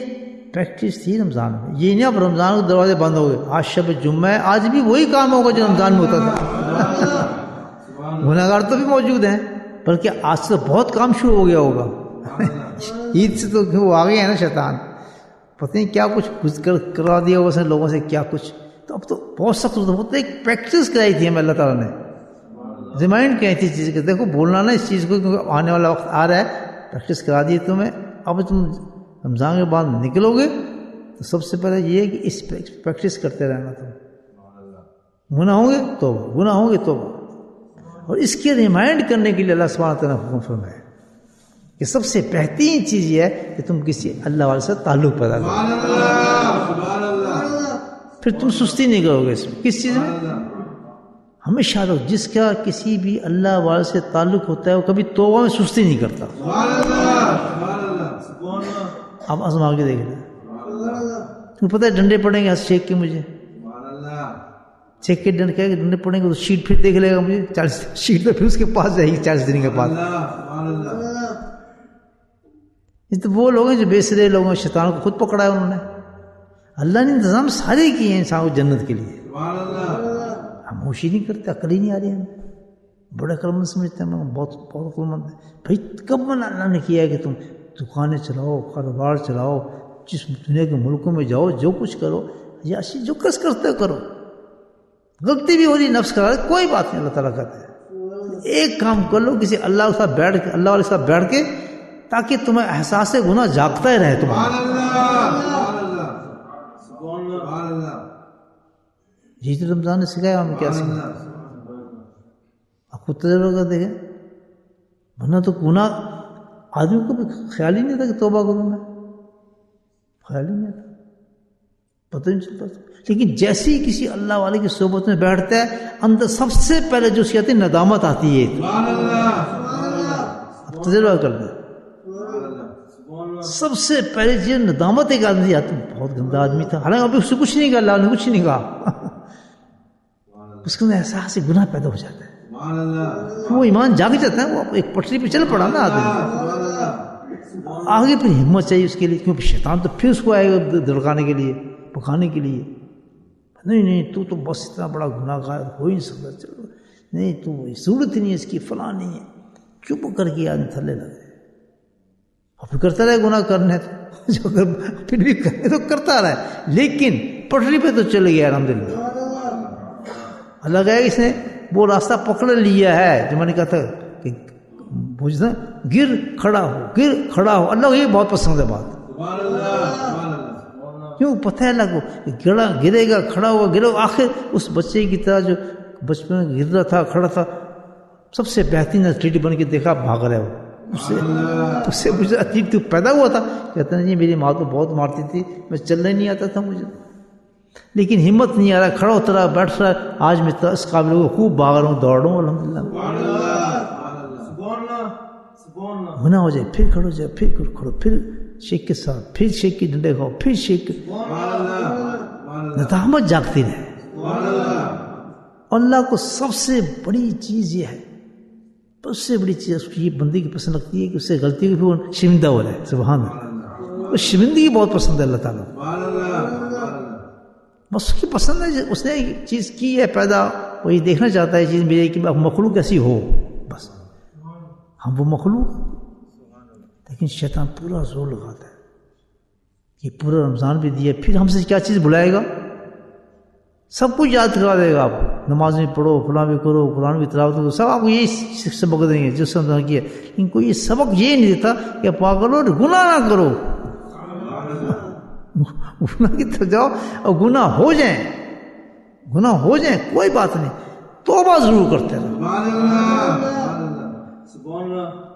Speaker 1: پریکٹس تھی رمضان میں. یہ نہیں اب رمضان کے دروازے بند ہو گئے، آج شب جمعہ ہے، آج بھی وہی کام ہوگا جو رمضان میں ہوتا تھا. گناہ گار تو بھی موجود ہیں، بلکہ آج سے بہت کام شروع ہو گیا ہوگا. عید سے تو وہ آ گئے ہیں نا شیطان، پتہ نہیں کیا کچھ کروا دیا ہوگا اس لوگوں سے کیا کچھ. تو اب تو بہت سخت ہوتا ہے. ایک پریکٹس کرائی تھی ہمیں اللہ تعالیٰ نے، ریمائنڈ کی تھی چیز کہ دیکھو بولنا نا اس چیز کو، کیونکہ آنے والا وقت آ رہا ہے. پریکٹس کرا دی تمہیں. اب تم رمضان کے بعد نکلو گے تو سب سے پہلے یہ ہے کہ اس پریکٹس کرتے رہنا. تم گناہ ہوں گے توبہ، گناہ ہوں گے توبہ. اور اس کے ریمائنڈ کرنے کے لیے اللہ سبحانہ تعالیٰ نے حکم فرمایا کہ سب سے بہترین چیز یہ ہے کہ تم کسی اللہ والے سے تعلق پیدا کرو. پھر تم سستی نہیں کرو گے اس میں. کس چیز میں؟ ہمیشہ لوگ جس کا کسی بھی اللہ والے سے تعلق ہوتا ہے وہ کبھی توبہ میں سستی نہیں کرتا. آپ آزما کے دیکھ لیں. تمہیں پتہ ہے ڈنڈے پڑیں گے شیخ کے، مجھے شیخ کے ڈنڈے پڑیں گے تو شیٹ پھر دیکھ لے گا مجھے 40 شیٹ، تو پھر اس کے پاس جائے گی 40 دن کے بعد. یہ تو وہ لوگ ہیں جو بیسرے لوگ ہیں، شیطان کو خود پکڑا ہے انہوں نے. اللہ نے انتظام سارے کیے ہیں انسان کو جنت کے لیے. ہم ہوشی نہیں کرتے، عقل ہی نہیں آ رہی ہمیں. بڑے عقل مند سمجھتے ہیں ہم، بہت بہت عقل مند ہیں. بھائی کب منع اللہ نے کیا ہے کہ تم دکانیں چلاؤ، کاروبار چلاؤ، جس دنیا کے ملکوں میں جاؤ، جو کچھ کرو، یا جو کس کرتے کرو. غلطی بھی ہو رہی نفس کرا رہے، کوئی بات نہیں. اللہ تعالیٰ کہتے ہیں ایک کام کر لو کسی اللہ کے ساتھ بیٹھ کے، اللہ والے کے ساتھ بیٹھ کے، تاکہ تمہیں احساس گناہ جاگتا ہی رہے تمہارا. یہ تو رمضان نے سکھایا ہمیں. کیا سکھایا؟ آپ خود تجربہ کر دیکھیں. ورنہ تو گناہ آدمی کو بھی خیال ہی نہیں تھا کہ توبہ کروں میں، خیال ہی نہیں تھا، پتہ نہیں چلتا. لیکن جیسے ہی کسی اللہ والے کی صحبت میں بیٹھتا ہے، اندر سب سے پہلے جو اس کی آتی ہے ندامت آتی ہے. اب تجربہ کر دیں. سب سے پہلے جو ندامت ایک آدمی آتی ہے، بہت گندا آدمی تھا، حالانکہ ابھی اس سے کچھ نہیں کہا، اللہ نے کچھ نہیں کہا. اس کے اندر احساس گناہ پیدا ہو جاتا ہے، وہ ایمان جاگ جاتا ہے. وہ ایک پٹری پہ چل پڑا نا آدمی. آگے پھر ہمت چاہیے اس کے لیے، کیونکہ شیطان تو پھر اس کو آئے گا دڑکانے کے لیے، پکانے کے لیے. نہیں تو بس اتنا بڑا گناہ گار ہو ہی نہیں سکتا، چلو نہیں تو ضرورت ہی نہیں ہے اس کی، فلاں نہیں ہے، چپ کر کے آدمی تھلے لگے اور پھر کرتا رہے گناہ کرنے تو جو اگر پھر بھی کرنے تو کرتا رہے، لیکن پٹری پہ تو چل گیا الحمدللہ۔ اللہ کہے اس نے وہ راستہ پکڑ لیا ہے جو میں نے کہا تھا کہ بوجھنا گر کھڑا ہو، اللہ کو یہ بہت پسند ہے بات، کیوں پتہ ہے اللہ کو گرے گا، کھڑا ہوگا، گرے گا، آخر اس بچے کی طرح جو بچپن میں گر رہا تھا، کھڑا تھا، سب سے بہترین ایتھلیٹ بن کے دیکھا، بھاگ رہا ہے وہ، اس سے مجھے عجیب تو پیدا ہوا تھا، کہتا نہیں جی میری ماں تو بہت مارتی تھی، میں چلنا ہی نہیں آتا تھا مجھے، لیکن ہمت نہیں آ رہا، کھڑا ہوتا رہا، بیٹھ رہا، آج میں اس قابل ہوں، خوب بھاگ رہا ہوں، دوڑ رہا ہوں الحمدللہ۔ گناہ ہو جائے پھر کھڑو جائے، پھر کھڑو، پھر شیخ کے ساتھ، پھر شیخ کی ڈنڈے کھاؤ، پھر شیخ ندامت جاگتی رہے۔ اللہ کو سب سے بڑی چیز یہ ہے، سب سے بڑی چیز اس کی یہ بندی کی پسند لگتی ہے کہ اس سے غلطی کی پھر وہ شرمندہ ہو رہا ہے، سبحان اللہ، وہ شرمندگی بہت پسند ہے اللہ تعالیٰ، بس اس کی پسند ہے، اس نے ایک چیز کی ہے پیدا، وہ یہ دیکھنا چاہتا ہے چیز میری کہ مخلوق ایسی ہو، بس ہم وہ مخلوق، لیکن شیطان پورا زور لگاتا ہے کہ پورا رمضان بھی دیا، پھر ہم سے کیا چیز بلائے گا، سب کچھ یاد کرا دے گا آپ کو، نماز بھی پڑھو، فلاں بھی کرو، قرآن بھی تلاوت کرو، سب آپ کو یہی سبق دیں گے جس سے کیا، لیکن کوئی یہ سبق یہ نہیں دیتا کہ پاگل ہو گناہ نہ کرو، گناہ کی طرف جاؤ اور گناہ ہو جائیں کوئی بات نہیں، توبہ ضرور کرتے رہو،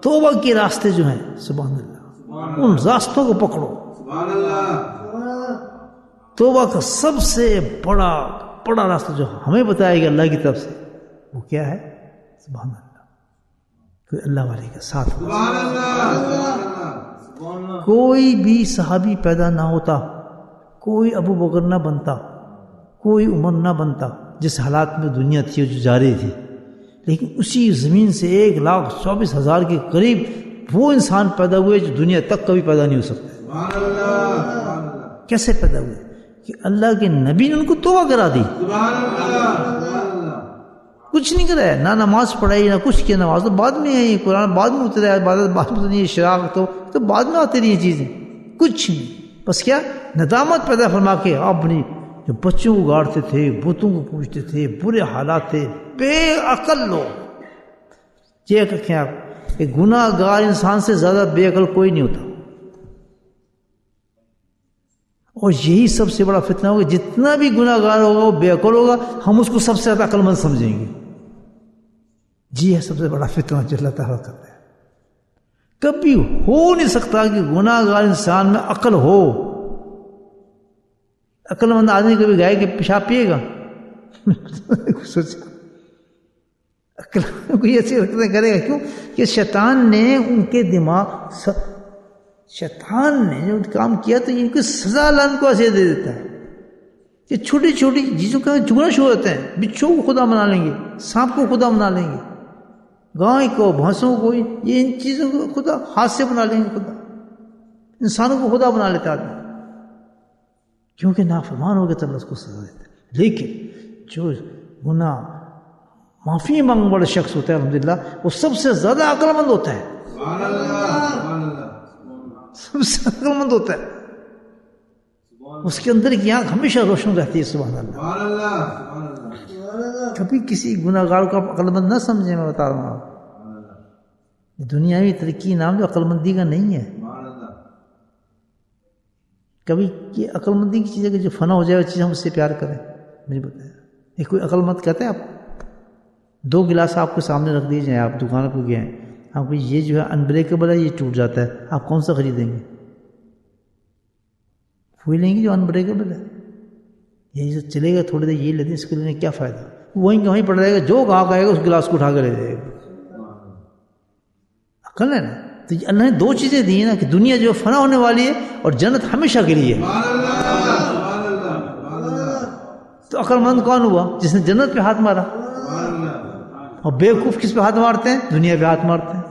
Speaker 1: توبہ کے راستے جو ہیں سبحان اللہ، ان راستوں کو پکڑو، توبہ کا سب سے بڑا راستہ جو ہمیں بتایا گیا اللہ کی طرف سے وہ کیا ہے، سبحان اللہ، کوئی اللہ والے کا ساتھ ہو، کوئی بھی صحابی پیدا نہ ہوتا، کوئی ابو بکر نہ بنتا، کوئی عمر نہ بنتا جس حالات میں دنیا تھی جو جاری تھی، لیکن اسی زمین سے 1,24,000 کے قریب وہ انسان پیدا ہوئے جو دنیا تک کبھی پیدا نہیں ہو سکتے۔ کیسے پیدا ہوئے؟ کہ اللہ کے نبی نے ان کو توبہ کرا دی، کچھ نہیں کرایا، نہ نماز پڑھائی، نہ کچھ کیا، نماز تو بعد میں ہے، یہ قرآن بعد میں اترا ہے، عبادت بعد میں نہیں، شراک تو بعد میں آتی رہی ہیں چیزیں، کچھ نہیں، بس کیا ندامت پیدا فرما کے اپنی جو بچوں کو گاڑتے تھے، بتوں کو پوجتے تھے، برے حالات تھے، بے عقل لوگ، یہ کہ آپ کہ گناہ گار انسان سے زیادہ بے عقل کوئی نہیں ہوتا، اور یہی سب سے بڑا فتنہ ہوگا، جتنا بھی گناہ گار ہوگا وہ بے عقل ہوگا، ہم اس کو سب سے زیادہ عقل مند سمجھیں گے، جی ہے سب سے بڑا فتنہ جو اللہ تعالیٰ کرتا ہے، کبھی ہو نہیں سکتا کہ گناہ گار انسان میں عقل ہو، عقل مند آدمی کبھی گائے کہ پیشاب پیے گا، سوچا عقل کوئی ایسی حرکتیں کرے گا، کیوں کہ شیطان نے ان کے دماغ، شیطان نے جو کام کیا تو ان کی سزا اللہ ان کو ایسے دے دیتا ہے کہ چھوٹی چھوٹی چیزوں کا جھگنا شروع ہوتے ہیں، بچھوں کو خدا بنا لیں گے، سانپ کو خدا بنا لیں گے، گائے کو، بھینسوں کو، یہ ان چیزوں کو خدا، ہاتھ سے بنا لیں گے خدا، انسانوں کو خدا بنا لیتا آدمی، کیونکہ نافرمان ہو گیا تو اللہ اس کو سزا دیتا ہے، لیکن جو گناہ معافی مانگنے والا شخص ہوتا ہے الحمدللہ وہ سب سے زیادہ عقل مند ہوتا ہے، سب سے عقل مند ہوتا ہے، اس کے اندر کی آنکھ ہمیشہ روشن رہتی ہے، سبحان اللہ، کبھی کسی گناہ گار کو آپ عقل مند نہ سمجھیں، میں بتا رہا ہوں آپ، دنیاوی ترقی نام جو عقل مندی کا نہیں ہے، کبھی یہ عقل مندی کی چیز ہے کہ جو فنا ہو جائے وہ چیز ہم اس سے پیار کریں، مجھے بتایا یہ کوئی عقل مند کہتے ہیں؟ آپ 2 گلاس آپ کے سامنے رکھ دیے جائیں، آپ دکان پہ گئے ہیں، آپ کو یہ جو ہے انبریکیبل ہے، یہ ٹوٹ جاتا ہے، آپ کون سا خریدیں گے؟ وہی لیں گے جو انبریکیبل ہے، یہی جو چلے گا تھوڑی دیر یہ لیتے ہیں، اس کے لیے کیا فائدہ، وہیں پڑ رہے گا، جو گاہک آئے گا اس گلاس کو اٹھا کے لے جائے گا، عقل ہے نا، تو اللہ نے 2 چیزیں دی ہیں نا کہ دنیا جو فنا ہونے والی ہے اور جنت ہمیشہ کے لیے ہے، تو عقل مند کون ہوا؟ جس نے جنت پہ ہاتھ مارا، اور بیوقوف کس پہ ہاتھ مارتے ہیں؟ دنیا پہ ہاتھ مارتے ہیں،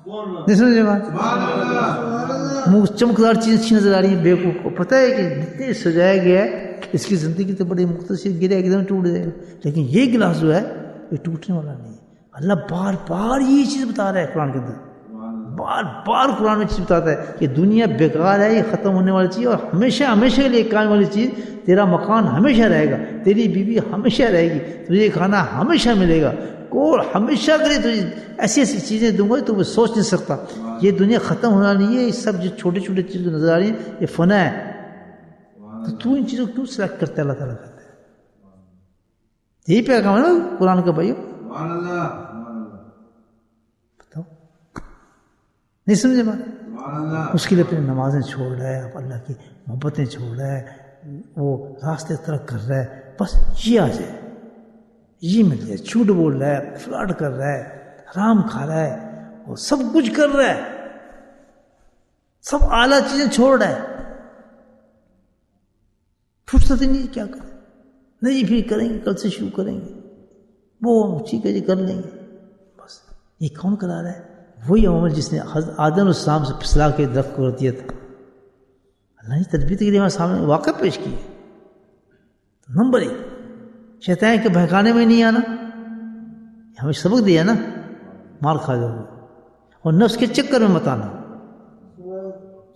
Speaker 1: نہیں سمجھے بات؟ منہ چمکدار چیزیں اچھی نظر آ رہی ہیں بیوقوف کو پتہ ہے کہ جتنے سجایا گیا ہے اس کی زندگی تو بڑی مختصر گرے ایک دم ٹوٹ جائے گا، لیکن یہ گلاس جو ہے یہ ٹوٹنے والا نہیں ہے۔ اللہ بار بار یہ چیز بتا رہا ہے قرآن کے اندر، بار بار قرآن میں چیز بتاتا ہے کہ دنیا بیکار ہے، یہ ختم ہونے والی چیز، اور ہمیشہ ہمیشہ کے لیے قائم والی چیز، تیرا مکان ہمیشہ رہے گا، تیری بیوی ہمیشہ رہے گی، تجھے کھانا ہمیشہ ملے گا، کو ہمیشہ کے لیے تجھے ایسی ایسی چیزیں دوں گا تو وہ سوچ نہیں سکتا۔ یہ دنیا ختم ہونا نہیں ہے، یہ سب جو چھوٹے چھوٹے چیزیں نظر آ رہی ہیں یہ فنا ہے، تو ان چیزوں کو کیوں سلیکٹ کرتا ہے؟ اللہ تعالیٰ کہتا ہے یہی پیغام ہے نا قرآن کا بھائیو، بتاؤ نہیں سمجھے بات؟ اس کے لیے اپنی نمازیں چھوڑ رہا ہے، اب اللہ کی محبتیں چھوڑ رہا ہے، وہ راستے ترک کر رہا ہے، بس یہ آ جائے، یہ مل جائے، جھوٹ بول رہا ہے، فراڈ کر رہا ہے، حرام کھا رہا ہے، وہ سب کچھ کر رہا ہے، سب اعلیٰ چیزیں چھوڑ رہا ہے، فرصت ہی نہیں کیا کریں، نہیں پھر کریں گے، کل سے شروع کریں گے، وہ ٹھیک ہے جی کر لیں گے، بس یہ کون کرا رہا ہے؟ وہی عمل جس نے حضرت آدم السلام سے پھسلا کے درخت کو رکھ دیا تھا۔ اللہ نے تربیت کے لیے ہمارے سامنے واقع پیش کی ہے۔ نمبر 1 شیطان کے بہکانے میں نہیں آنا، ہمیں سبق دیا نا، مار کھا جاؤ گے، اور نفس کے چکر میں مت آنا۔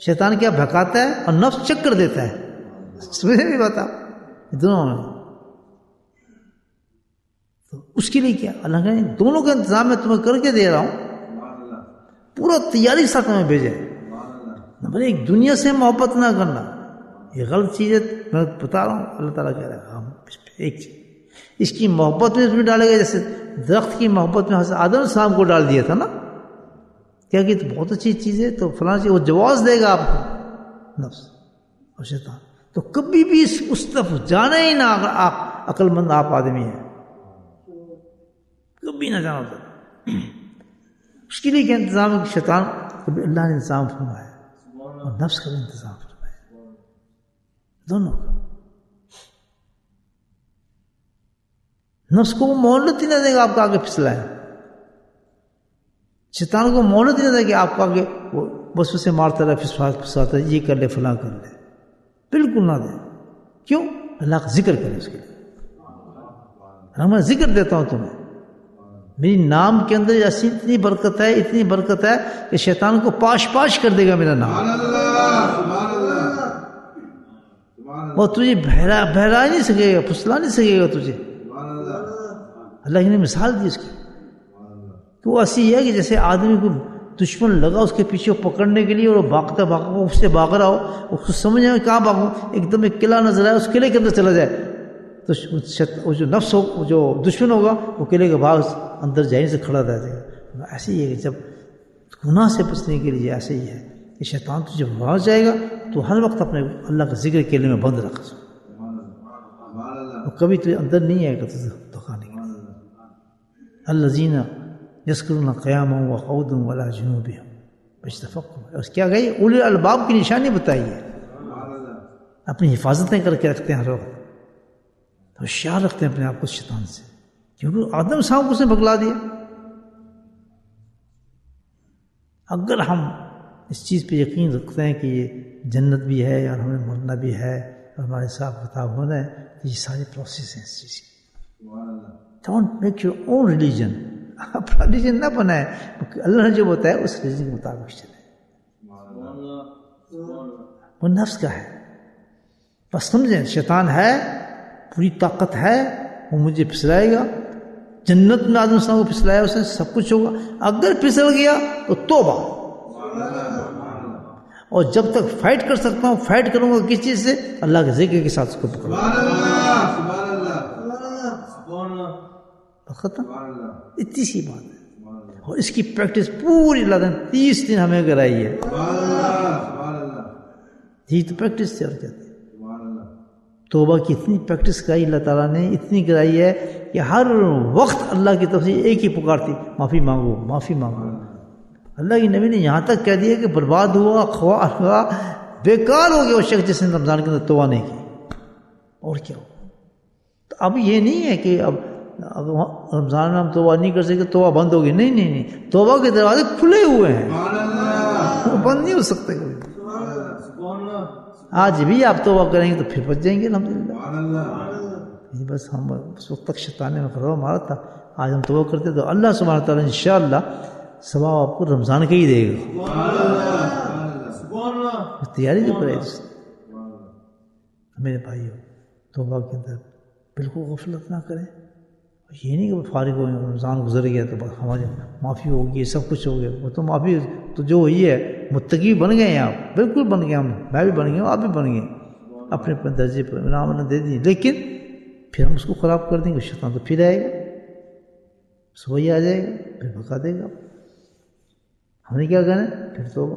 Speaker 1: شیطان کیا بہکاتا ہے اور نفس چکر دیتا ہے، سمجھے نہیں بات آپ؟ دونوں میں تو اس کے لیے کیا اللہ کہ دونوں کا انتظام میں تمہیں کر کے دے رہا ہوں، پورا تیاری کے ساتھ ہمیں بھیجے۔ نمبر 1 دنیا سے محبت نہ کرنا، یہ غلط چیز ہے، میں بتا رہا ہوں، اللہ تعالیٰ کہہ رہا ہے ہم ایک چیز اس کی محبت میں ڈالے گا، جیسے درخت کی محبت میں حضرت آدم السلام کو ڈال دیا تھا نا، کیا کہ تو بہت اچھی چیز ہے تو فلاں چیز، وہ جواز دے گا آپ کو نفس اور شیطان، تو کبھی بھی اس طرف جانا ہی نہ، اگر آپ عقل مند آپ آدمی ہیں کبھی نہ جانا ہوتا۔ اس کے لیے کیا انتظام ہے؟ شیطان کبھی اللہ نے انتظام فرمایا اور نفس کا بھی انتظام فرمایا، دونوں کا۔ نفس کو وہ مہلت ہی نہ دے گا آپ کا آگے پھسلائے، شیطان کو مہلت ہی نہ دے گا کہ آپ کا آگے وہ بس اسے مارتا رہے، پھساتا رہے، یہ کر لے فلاں کر لے، بالکل نہ دے۔ کیوں؟ اللہ کا ذکر کرے اس کے لیے، میں ذکر دیتا ہوں تمہیں، میری نام کے اندر ایسی اتنی برکت ہے، اتنی برکت ہے کہ شیطان کو پاش پاش کر دے گا میرا نام، وہ تجھے بہلا نہیں سکے گا، پھسلا نہیں سکے گا تجھے۔ اللہ نے مثال دی اس کی کہ وہ ایسی ہے کہ جیسے آدمی کو دشمن لگا اس کے پیچھے پکڑنے کے لیے، اور وہ بھاگتا اس سے بھاگ رہا ہو، اس کو سمجھ میں کہاں بھاگوں، ایک دم ایک قلعہ نظر آئے، اس قلعے کے اندر چلا جائے تو وہ جو نفس ہو، جو دشمن ہوگا، وہ قلعے کے باہر اندر جانے سے کھڑا رہ جائے گا۔ ایسے ہی ہے کہ جب گناہ سے بچنے کے لیے ایسے ہی ہے کہ شیطان تجھے وہاں جائے گا تو ہر وقت اپنے اللہ کا ذکر کے لیے میں بند رکھ، اور کبھی تجھے اندر نہیں آئے گا تجھے دکھانے کے لیے۔ الذین یذکرون قیاما وقعودا وعلی جنوبہم یتفکرون، اس کیا گئی اولی الالباب کی نشانی بتائی ہے، اپنی حفاظتیں کر کے رکھتے ہیں ہر وقت، ہوشیار رکھتے ہیں اپنے آپ کو شیطان سے، کیونکہ آدم صاحب کو اس نے بگلا دیا۔ اگر ہم اس چیز پہ یقین رکھتے ہیں کہ یہ جنت بھی ہے اور ہمیں مرنا بھی ہے اور ہمارے ساتھ کتاب ہونا ہے، تو یہ سارے پروسیس ہیں اس چیز کی۔ Don't make your own religion, اپنا ریلیجن نہ بنائے، اللہ نے جو بتایا اس ریلیجن کے مطابق چلے، وہ نفس کا ہے۔ بس سمجھیں شیطان ہے، پوری طاقت ہے، وہ مجھے پھسلائے گا، جنت میں آدم السلام کو پھسلایا اس نے، سب کچھ ہوگا، اگر پھسل گیا تو توبہ، اور جب تک فائٹ کر سکتا ہوں فائٹ کروں گا کس چیز سے؟ اللہ کے ذکر کے ساتھ اس کو پکڑوں ختم، اتنی سی بات ہے، اور اس کی پریکٹس پوری اللہ نے 30 دن ہمیں کرائی ہے، یہی تو پریکٹس تھی اور کیا تھی۔ توبہ کی اتنی پریکٹس کرائی اللہ تعالیٰ نے، اتنی کرائی ہے کہ ہر وقت اللہ کی طرف سے ایک ہی پکار تھی، معافی مانگو معافی مانگو۔ اللہ کی نبی نے یہاں تک کہہ دیا کہ برباد ہوا، خوار ہوا، بیکار ہو گیا وہ شخص جس نے رمضان کے اندر توبہ نہیں کی، اور کیا ہو۔ تو اب یہ نہیں ہے کہ اب اگر رمضان میں ہم توبہ نہیں کر سکتے توبہ بند ہوگی، نہیں، توبہ کے دروازے کھلے ہوئے ہیں، وہ بند نہیں ہو سکتے کبھی۔ آج بھی آپ توبہ کریں گے تو پھر بچ جائیں گے الحمدللہ۔ بس ہم اس وقت تک شیطان نے مقررہ مارا تھا، آج ہم توبہ کرتے تو اللہ سبحانہ تعالیٰ انشاءاللہ ثواب آپ کو رمضان کا ہی دے گا۔ تیاری جو کرے میرے بھائیو، توبہ کے اندر بالکل غفلت نہ کریں۔ یہ نہیں کہ فارغ ہوئے رمضان گزر گیا تو بس ہماری معافی ہوگی، سب کچھ ہو گیا، وہ تو معافی تو جو ہوئی ہے متقی بن گئے ہیں آپ، بالکل بن گئے، ہم میں بھی بن گیا ہوں، آپ بھی بن گئے، اپنے اپنے درجے پر انعام نے دے دیے، لیکن پھر ہم اس کو خراب کر دیں گے، شیطان تو پھر آئے گا، وہی آ جائے گا، پھر بھگا دے گا۔ ہم نے کیا کرنا ہے؟ پھر توبہ،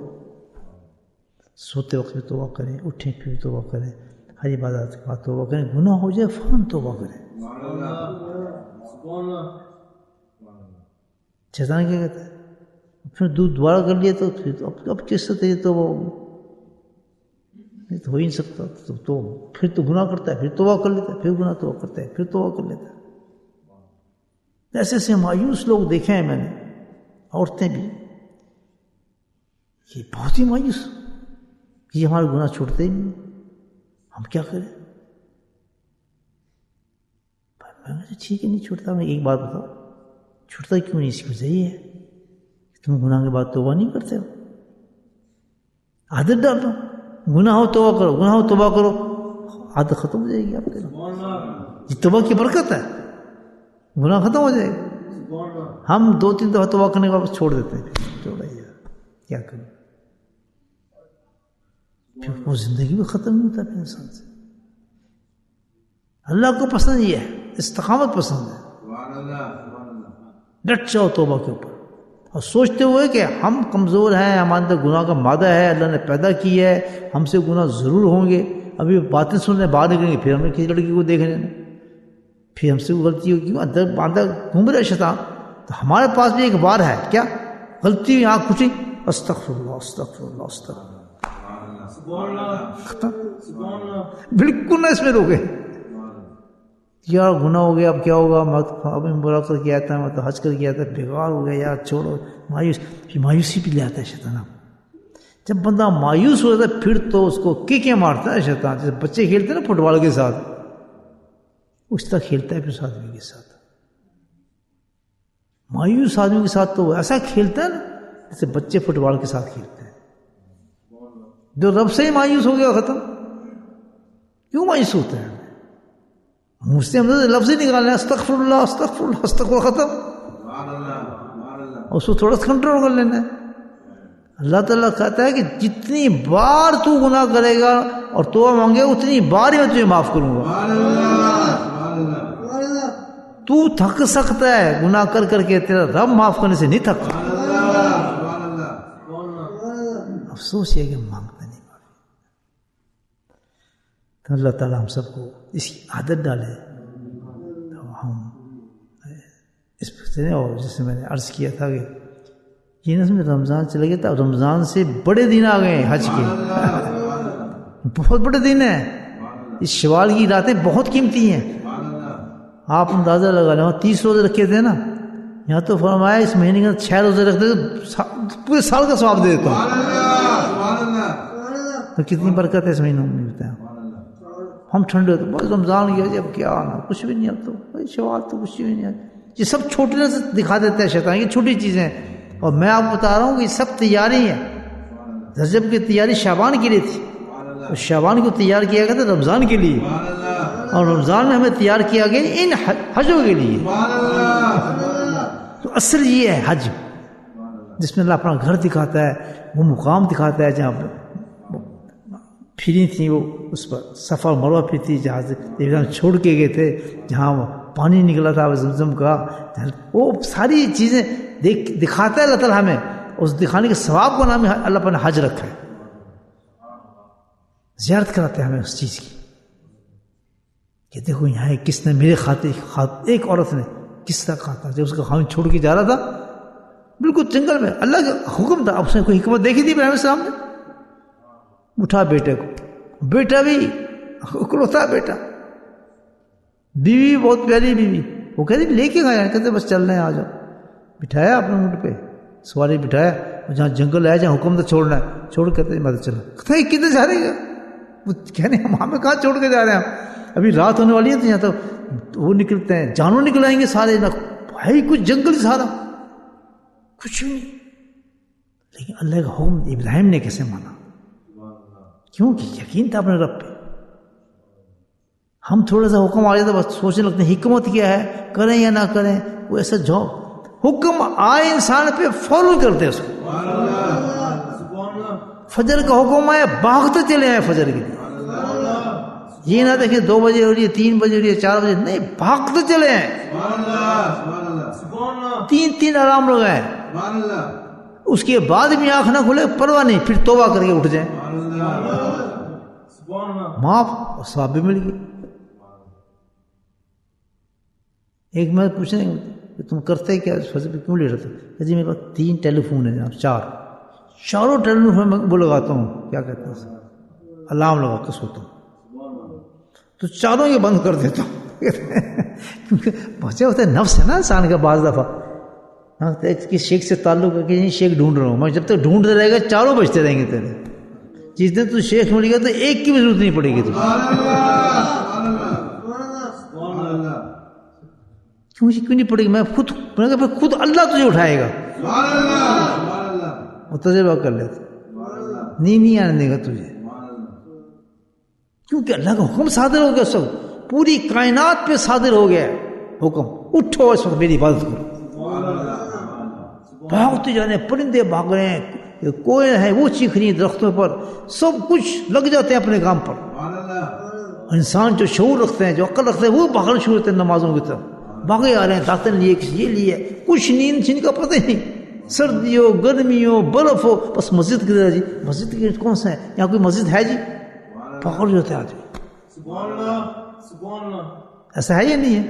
Speaker 1: سوتے وقت بھی توبہ کریں، اٹھیں پھر توبہ کریں، ہر عبادت کے بعد توبہ کریں، گناہ ہو جائے فوراً توبہ کریں۔ شیطان کیا کہتا ہے؟ پھر دوبارہ کر لیا تو پھر اب کس سے تیری توبہ ہوگی؟ نہیں تو ہو ہی نہیں سکتا، تو پھر تو گناہ کرتا ہے، پھر توبہ کر لیتا ہے، پھر گناہ توبہ کرتا ہے، پھر توبہ کر لیتا ہے۔ ایسے ایسے مایوس لوگ دیکھے ہیں میں نے، عورتیں بھی، یہ بہت ہی مایوس، یہ ہمارے گناہ چھوڑتے ہی نہیں، ہم کیا کریں؟ میں نے ٹھیک ہے نہیں چھوڑتا، میں ایک بات بتاؤ، چھوڑتا کیوں نہیں؟ اس کی وجہ یہ ہے کہ تم گناہ کے بعد توبہ نہیں کرتے ہو۔ عادت ڈال دو، گناہ ہو توبہ کرو، گناہ ہو توبہ کرو، عادت ختم ہو جائے گی آپ کے لیے۔ یہ توبہ کی برکت ہے، گناہ ختم ہو جائے گا۔ ہم 2-3 دفعہ توبہ کرنے کے بعد چھوڑ دیتے ہیں، چھوڑا یار کیا کریں، پھر وہ زندگی بھی ختم نہیں ہوتا پھر انسان سے۔ اللہ کو پسند یہ ہے، استقامت پسند ہے، ڈٹ جاؤ توبہ کے اوپر، اور سوچتے ہوئے کہ ہم کمزور ہیں، ہمارے اندر گناہ کا مادہ ہے، اللہ نے پیدا کی ہے، ہم سے گناہ ضرور ہوں گے، ابھی باتیں سننے باہر نکلیں گے، پھر ہمیں کسی لڑکی کو دیکھ لینا، پھر ہم سے غلطی ہوگی، اندر گھوم رہے شیطان، تو ہمارے پاس بھی ایک بار ہے، کیا غلطی ہوئی آنکھ کھلی، استغفر اللہ استغفر اللہ استغفر اللہ، بالکل نہ اس میں روکے، یار گناہ ہو گیا اب کیا ہوگا، میں اب برا کر کے آتا ہے، میں تو حج کر کے آتا ہے، بیکار ہو گیا یار چھوڑو، مایوسی پہ لے آتا ہے شیطان۔ جب بندہ مایوس ہو جاتا ہے پھر تو اس کو کیکیں مارتا ہے شیطان، جیسے بچے کھیلتے ہیں نا فٹ بال کے ساتھ، اس طرح کھیلتا ہے پھر اس آدمی کے ساتھ، مایوس آدمی کے ساتھ تو وہ ایسا کھیلتا ہے نا جیسے بچے فٹ بال کے ساتھ کھیلتے ہیں۔ جو رب سے ہی مایوس ہو گیا ختم، کیوں مایوس ہوتا ہے؟ منہ سے ہم نے لفظ ہی نکالنا ہے، استغفر اللہ استغفر اللہ استغفر، ختم، اس کو تھوڑا سا کنٹرول کر لینا ہے۔ اللہ تعالیٰ کہتا ہے کہ جتنی بار تو گناہ کرے گا اور توبہ مانگے گا اتنی بار ہی میں تجھے معاف کروں گا۔ تو تھک سکتا ہے گناہ کر کر کے، تیرا رب معاف کرنے سے نہیں تھکتا۔ افسوس یہ کہ مانگتا نہیں معافی۔ تو اللہ تعالیٰ ہم سب کو اس کی عادت ڈالے، تو ہم اس پر، اور جیسے میں نے عرض کیا تھا کہ یہ نظم رمضان چلے گیا تھا، رمضان سے بڑے دن آ گئے حج کے، بہت بڑے دن ہیں، اس شوال کی راتیں بہت قیمتی ہیں، آپ اندازہ لگا لیں، 30 روزے رکھے تھے نا، یہاں تو فرمایا اس مہینے کے 6 روزے رکھتے تو پورے سال کا ثواب دے دیتا ہوں۔ تو کتنی برکت ہے اس مہینے میں ملتا ہے۔ ہم ٹھنڈے تو بس رمضان گیا جی اب کیا آنا، کچھ بھی نہیں، اب تو شوال تو کچھ بھی نہیں، یہ سب چھوٹے سے دکھا دیتا ہے شیطان، یہ چھوٹی چیزیں ہیں، اور میں آپ کو بتا رہا ہوں کہ یہ سب تیاری ہے۔ رجب کی تیاری شعبان کے لیے تھی، اور شعبان کو تیار کیا گیا تھا رمضان کے لیے، اور رمضان میں ہمیں تیار کیا گیا ان حجوں کے لیے۔ تو اصل یہ ہے حج، جس میں اللہ اپنا گھر دکھاتا ہے، وہ مقام دکھاتا ہے جہاں پھری تھی، وہ اس پر صفا مروہ پہ تھی، جہاں سے چھوڑ کے گئے تھے، جہاں پانی نکلا تھا زمزم کا، وہ ساری چیزیں دکھاتا ہے اللہ تعالیٰ ہمیں، اس دکھانے کے ثواب کو نام اللہ پر نے حج رکھا ہے، زیارت کراتے ہیں ہمیں اس چیز کی، کہ دیکھو یہاں کس نے میرے خاطر، ایک عورت نے کس طرح کہا تھا، جب اس کا خاوند چھوڑ کے جا رہا تھا بالکل جنگل میں، اللہ کا حکم تھا، اب اس نے کوئی حکمت دیکھی تھی ابراہیم السلام نے، اٹھا بیٹے کو، بیٹا بھی اکلوتا بیٹا، بیوی بہت پیاری بیوی، وہ کہتے لے کے گئے, کہتے بس چل رہے ہیں, آ جاؤ. بٹھایا اپنے اونٹ پہ, سواری بٹھایا, جہاں جنگل ہے جہاں حکم تو چھوڑنا ہے, چھوڑ کہتے میں تو چلا. کہتے کدھر جا رہے گا؟ وہ کہنے ہم ہمیں کہاں چھوڑ کے جا رہے ہیں, ابھی رات ہونے والی ہے. تو یہاں تو وہ نکلتے ہیں, جانور نکل آئیں گے سارے, نہ بھائی کچھ جنگل سارا کچھ بھی نہیں. لیکن اللہ کا حکم ابراہیم نے کیسے مانا؟ کیونکہ یقین تھا اپنے رب پہ. ہم تھوڑا سا حکم آ جاتا بس سوچنے لگتے ہیں حکمت کیا ہے, کریں یا نہ کریں. وہ ایسا جو حکم آئے انسان پہ فوراً کرتے اس کو. فجر کا حکم آیا بھاگتے چلے آئے فجر کے لیے. یہ نہ دیکھیں 2 بجے ہو رہی ہے, 3 بجے ہو رہی ہے, 4 بجے, نہیں, بھاگتے چلے آئے. 3 آرام لگائے. اس کے بعد بھی آنکھ نہ کھلے پرواہ نہیں, پھر توبہ کر کے اٹھ جائیں, معاف اور ثواب بھی مل گئی. ایک میں پوچھنے کہ تم کرتے کیا فجر پہ کیوں لے رہے تھے؟ جی میرے پاس 3 ٹیلی فون ہیں جناب, 4 ٹیلی فون میں وہ لگاتا ہوں, کیا کہتے ہیں, الارم لگا کے سوتا ہوں, تو 4 یہ بند کر دیتا ہوں. کیونکہ بچے ہوتے ہیں, نفس ہے نا انسان کا. بعض دفعہ کہ شیخ سے تعلق ہے کہ شیخ ڈھونڈ رہا ہوں میں, جب تک ڈھونڈتے رہے گا 4 بجتے رہیں گے تیرے. جس دن تو شیخ مل گیا تو ایک کی بھی ضرورت نہیں پڑے گی تجھے. کیوں نہیں پڑے گی؟ میں خود اللہ تجھے اٹھائے گا. وہ تجربہ کر لیتے, نیند نہیں آنے دے گا تجھے, کیونکہ اللہ کا حکم صادر ہو گیا. سب پوری کائنات پہ صادر ہو گیا حکم, اٹھو اس وقت میری عبادت کرو. بھاگتے جا رہے ہیں, پرندے بھاگ رہے ہیں, کوئل ہے وہ چیخ رہی ہیں درختوں پر, سب کچھ لگ جاتے ہیں اپنے کام پر. انسان جو شعور رکھتے ہیں, جو عقل رکھتے ہیں, وہ بھاگنا شروع ہوتے ہیں نمازوں کی طرف, بھاگے آ رہے ہیں, داخل لیے کسی یہ لیے, کچھ نیند جن کا پتہ ہی نہیں. سردی ہو, گرمی ہو, برف ہو, بس مسجد کی طرح. جی مسجد کی کون سا ہے, یہاں کوئی مسجد ہے جی؟ پکڑ جو ہوتے ہیں آدمی. ایسا ہے یا نہیں ہے؟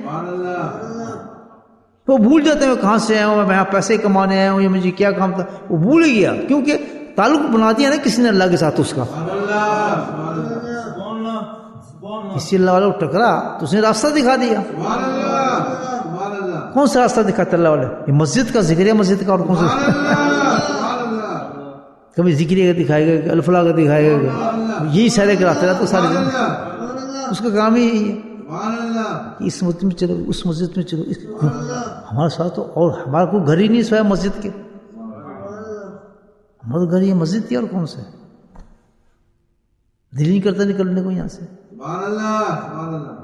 Speaker 1: وہ بھول جاتے ہیں کہاں سے آیا ہوں, میں یہاں پیسے کمانے آیا ہوں, یہ مجھے کیا کام تھا, وہ بھول ہی گیا. کیونکہ تعلق بنا دیا نا کسی نے اللہ کے ساتھ اس کا. کسی اللہ والے کو ٹکرا تو اس نے راستہ دکھا دیا. کون سا راستہ دکھاتا اللہ والے؟ یہ مسجد کا ذکر ہے, مسجد کا. اور کون سا؟ کبھی ذکر کا دکھائے گا, کہ الفلاح کا دکھائے گا, یہی سارے کراتے رہتے سارے جن. اس کا کام ہی یہی ہے, اس مسجد میں چلو, اس مسجد میں چلو. ہمارے ساتھ تو اور ہمارا کوئی گھر ہی نہیں سویا مسجد کے. ہمارا گھر یہ مسجد کی, اور کون سے دل نہیں کرتا نکلنے کو یہاں سے.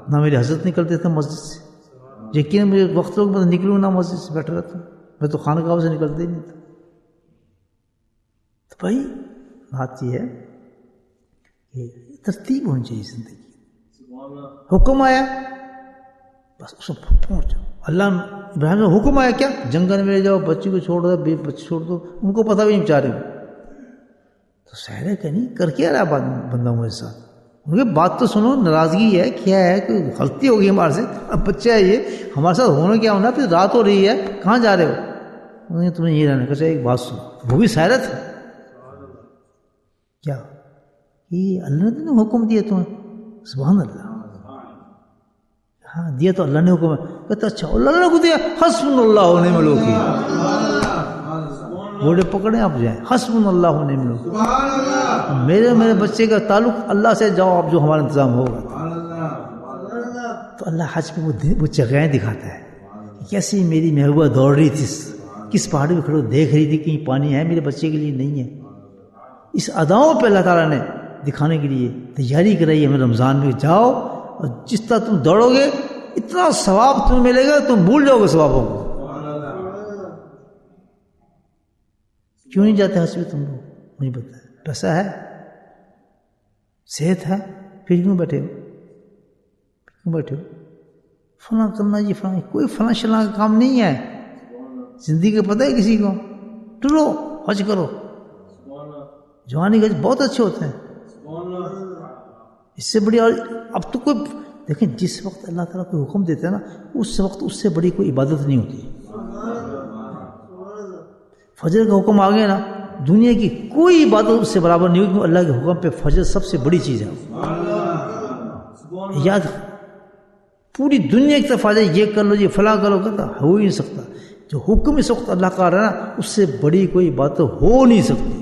Speaker 1: نہ میرے حضرت نکلتے تھے مسجد سے, یقین مجھے وقت لوگ میں نکلوں نہ مسجد سے بیٹھا رہتا ہوں. میں تو خانقاہ سے نکلتے ہی نہیں تھا. تو بھائی بات یہ ہے کہ ترتیب ہونی چاہیے زندگی. حکم آیا بس اس کو پہنچ جاؤ. اللہ ابراہیم نے حکم آیا کیا, جنگل میں لے جاؤ, بچی کو چھوڑ دو, بے بچے چھوڑ دو. ان کو پتہ بھی نہیں بچارے کو. تو سہرا کہ نہیں کر کے آ رہا بندہ میرے ساتھ. ان کی بات تو سنو, ناراضگی ہے, کیا ہے, کوئی غلطی ہوگی ہمارے سے, اب بچہ ہے یہ, ہمارے ساتھ ہونا کیا ہونا, پھر رات ہو رہی ہے, کہاں جا رہے ہو؟ تمہیں یہ رہنا. کہا ایک بات سنو, وہ بھی سہرا تھا کیا, یہ اللہ نے حکم دیا تمہیں. سبحان اللہ, ہاں دیا تو اللہ نے حکم ہے. کہتا اچھا اللہ نے کو دیا, حسبنا اللہ و نعم الوکیل. گھوڑے پکڑے آپ جائیں, حسبنا اللہ و نعم الوکیل. میرے بچے کا تعلق اللہ سے, جاؤ آپ جو ہمارا انتظام ہوگا. تو اللہ حج پہ وہ جگہیں دکھاتا ہے. کیسی میری محبوبہ دوڑ رہی تھی, کس پہاڑی پہ کھڑو دیکھ رہی تھی کہیں پانی ہے میرے بچے کے لیے, نہیں ہے. اس اداؤں پہ اللہ تعالیٰ نے دکھانے کے لیے تیاری کرائی ہمیں رمضان میں. جاؤ اور جس طرح تم دوڑو گے اتنا ثواب تمہیں ملے گا, تم بھول جاؤ گے ثوابوں کو. کیوں نہیں جاتے حج پہ تم لوگ؟ مجھے پتا ہے, پیسہ ہے, صحت ہے, پھر کیوں بیٹھے ہو؟ فلاں کرنا جی فلاں, کوئی فلاں شلاں کا کام نہیں ہے. زندگی کا پتہ ہے کسی کو؟ ٹرو حج کرو. جوانی کے حج بہت اچھے ہوتے ہیں, اس سے بڑی. اور اب تو کوئی دیکھیں, جس وقت اللہ تعالیٰ کوئی حکم دیتا ہے نا, اس وقت اس سے بڑی کوئی عبادت نہیں ہوتی. فجر کا حکم آ گیا نا, دنیا کی کوئی عبادت اس سے برابر نہیں ہوگی. اللہ کے حکم پہ فجر سب سے بڑی چیز ہے. یاد پوری دنیا کی طرف آ جائے یہ کر لو یہ فلاں کرو کہتا ہو ہی نہیں سکتا. جو حکم اس وقت اللہ کا رہا نا اس سے بڑی کوئی بات ہو نہیں سکتی.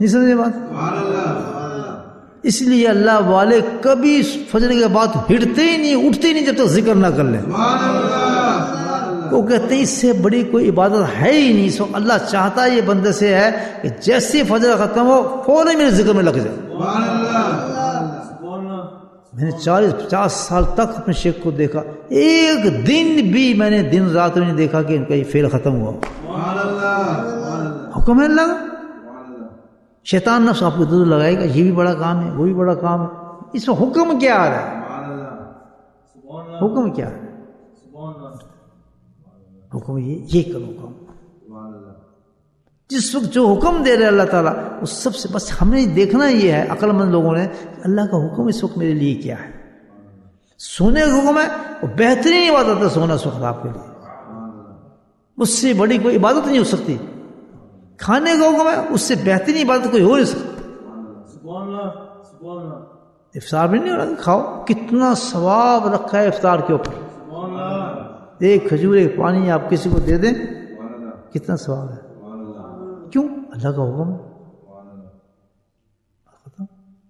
Speaker 1: نہیں سمجھے بات؟ اس لیے اللہ والے کبھی فجر کے بعد ہٹتے ہی نہیں اٹھتے ہی نہیں جب تک ذکر نہ کر لیں. وہ کہتے ہیں اس سے بڑی کوئی عبادت ہے ہی نہیں. اس وقت اللہ چاہتا یہ بندے سے ہے کہ جیسے فجر ختم ہو فوراً میرے ذکر میں لگ جائے. میں نے 40-50 سال تک اپنے شیخ کو دیکھا, ایک دن بھی میں نے دن رات نہیں دیکھا کہ ان کا یہ فعل ختم ہوا. حکم ہے اللہ کا. شیطان نفس آپ کو دودھ لگائے گا یہ بھی بڑا کام ہے وہ بھی بڑا کام ہے. اس میں حکم کیا آ رہا ہے؟ حکم کیا ہے؟ حکم یہ کرو کام. جس وقت جو حکم دے رہے اللہ تعالیٰ اس سب سے بس ہم نے دیکھنا یہ ہے عقل مند لوگوں نے اللہ کا حکم اس وقت میرے لیے کیا ہے. سونے کا حکم ہے وہ بہترین عبادت ہے سونا اس وقت آپ کے لیے, اس سے بڑی کوئی عبادت نہیں ہو سکتی. کھانے کا حکم ہے اس سے بہترین عبادت کوئی ہو نہیں سکتی. افطار بھی نہیں ہو رہا کھاؤ, کتنا ثواب رکھا ہے افطار کے اوپر. ایک کھجور ایک پانی آپ کسی کو دے دیں کتنا ثواب ہے. کیوں؟ اللہ کا حکم ہے.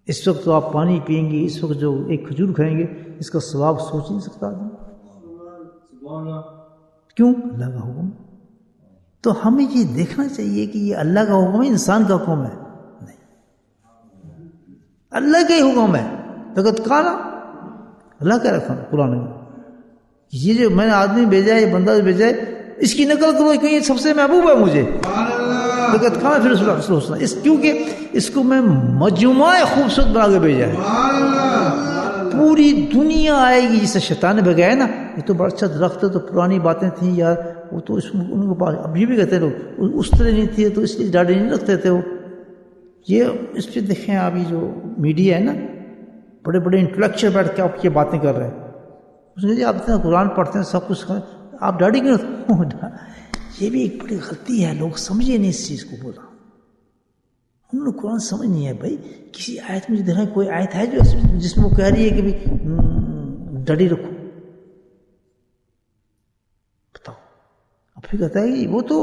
Speaker 1: اس وقت تو آپ پانی پئیں گے, اس وقت جو ایک کھجور کھائیں گے اس کا ثواب سوچ نہیں سکتا آدمی. کیوں؟ اللہ کا حکم. تو ہمیں یہ دیکھنا چاہیے کہ یہ اللہ کا حکم ہے انسان کا حکم ہے نہیں, اللہ کا ہی حکم ہے. فقط کھانا اللہ کا رکھا قرآن میں یہ جو میں نے آدمی بھیجا ہے یہ بندہ بھیجا ہے اس کی نقل کرو کیونکہ یہ سب سے محبوب ہے مجھے. فقط کھانا پھر سوچنا اس کیونکہ اس کو میں مجموعہ خوبصورت بنا کے بھیجا ہے. پوری دنیا آئے گی جسے شیطان نے بھگایا نا. یہ تو بڑا اچھا درخت ہے تو پرانی باتیں تھیں یار وہ تو ان کو پاس اب یہ بھی کہتے ہیں لوگ اس طرح نہیں تھی تو اس لیے ڈاڑی نہیں رکھتے تھے وہ. یہ اس پہ دیکھیں ابھی جو میڈیا ہے نا بڑے بڑے انٹلیکچوئل بیٹھ کے آپ یہ باتیں کر رہے ہیں. اس نے آپ اتنا قرآن پڑھتے ہیں سب کچھ آپ ڈاڑی کیوں رکھتے. یہ بھی ایک بڑی غلطی ہے, لوگ سمجھے نہیں اس چیز کو. بولا انہوں نے قرآن سمجھ نہیں ہے بھائی. کسی آیت میں دیکھیں کوئی آیت ہے جو جس میں وہ کہہ رہی ہے کہ بھائی ڈاڑی رکھو, بتاؤ. اب پھر کہتا ہے کہ وہ تو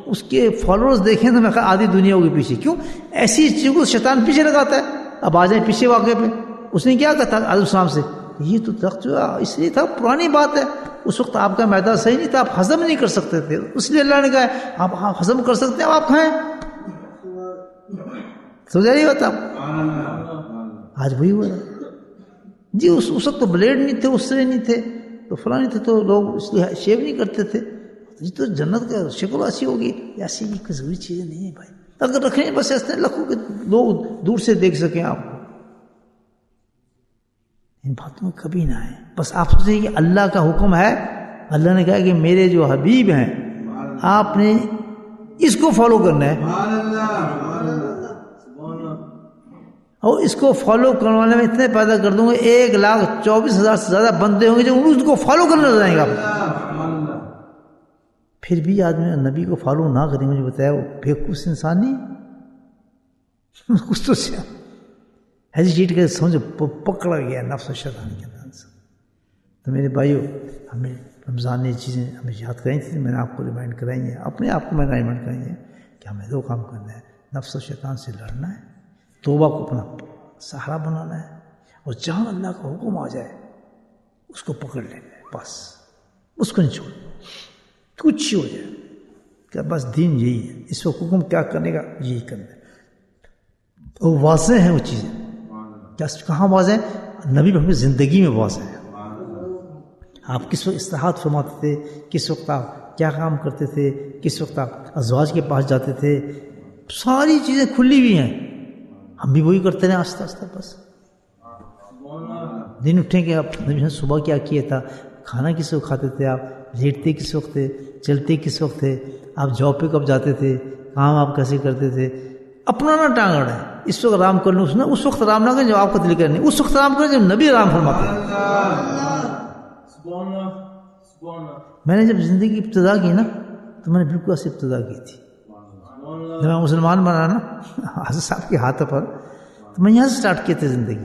Speaker 1: اس کے فالوورز دیکھیں تو میں خیال آدھی دنیا ہوگی پیچھے. کیوں؟ ایسی چیز کو شیطان پیچھے لگاتا ہے. اب آ جائیں پیچھے واقعے پہ. اس نے کیا کہا تھا آدم السلام سے یہ تو درخت جو اس لیے تھا پرانی بات ہے اس وقت آپ کا معدہ صحیح نہیں تھا آپ ہضم نہیں کر سکتے تھے اس لیے اللہ نے کہا آپ ہضم کر سکتے ہیں آپ کھائیں. سمجھا نہیں ہوتا آج وہی ہوا جی. اس وقت تو بلیڈ نہیں تھے اس طرح نہیں تھے تو فلاں نہیں تھے تو لوگ اس لیے شیو نہیں کرتے تھے. یہ تو جنت کا شکل ایسی ہوگی ایسی بھی کوئی ضروری چیزیں نہیں ہیں بھائی. اگر رکھیں بس ایسے لکھو کہ لوگ دور سے دیکھ سکیں آپ کو. ان باتوں میں کبھی نہ آئے. بس آپ سوچیں کہ اللہ کا حکم ہے. اللہ نے کہا کہ میرے جو حبیب ہیں آپ نے اس کو فالو کرنا ہے اور اس کو فالو کرنے والے میں اتنے پیدا کر دوں گے 1,24,000 سے زیادہ بندے ہوں گے جو اس کو فالو کرنے لگ جائیں گے. پھر بھی آدمی نبی کو فالو نہ کریں مجھے بتایا وہ بےوقوف انسان نہیں کچھ تو ہیزیٹیٹ کر سمجھو پکڑا گیا نفس و شیطان کے اندر سے. تو میرے بھائیو ہمیں رمضان نے چیزیں ہمیں یاد کرائی تھیں میں نے آپ کو ریمائنڈ کرائی ہیں اپنے آپ کو میں نے ریمائنڈ کرائی ہیں کہ ہمیں 2 کام کرنا ہے. نفس و شیطان سے لڑنا ہے, توبہ کو اپنا سہارا بنانا ہے اور جہاں اللہ کا حکم آ جائے اس کو پکڑ لینا ہے. بس اس کو نہیں چھوڑ کچھ ہی ہو جائے کہ بس دین یہی ہے. اس کو حکم کیا کرنے کا یہی کرنا ہے. اور واضح ہیں وہ چیزیں کہاں واضح ہیں؟ نبی محمد زندگی میں واضح ہے. آپ کس وقت اصلاحات فرماتے تھے, کس وقت آپ کیا کام کرتے تھے, کس وقت آپ ازواج کے پاس جاتے تھے, ساری چیزیں کھلی ہوئی ہیں. ہم بھی وہی کرتے رہے آہستہ آہستہ. بس دن اٹھیں کہ آپ نبی صبح کیا کیا تھا, کھانا کس وقت کھاتے تھے, آپ لیٹتے کس وقت تھے, چلتے کس وقت تھے, آپ جاب پہ کب جاتے تھے, کام آپ کیسے کرتے تھے. اپنا نہ ٹانگ اڑائیں. اس وقت آرام کر لوں اس وقت آرام نہ کریں جب آپ کا دل کرے نہیں, اس وقت آرام کریں جب نبی آرام فرماتے ہیں. میں نے جب زندگی کی ابتدا کی نا تو میں نے بالکل ایسی ابتدا کی تھی. جب میں مسلمان بنا نا حضرت صاحب کے ہاتھ پر تو میں یہاں سے سٹارٹ کیے تھے زندگی.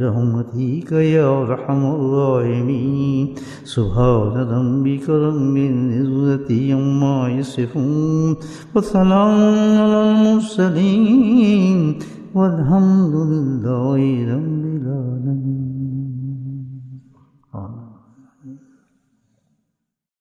Speaker 1: برحمتك يا أرحم الراحمين سبحان ربك رب العزة عما يصفون وسلام على المرسلين والحمد لله رب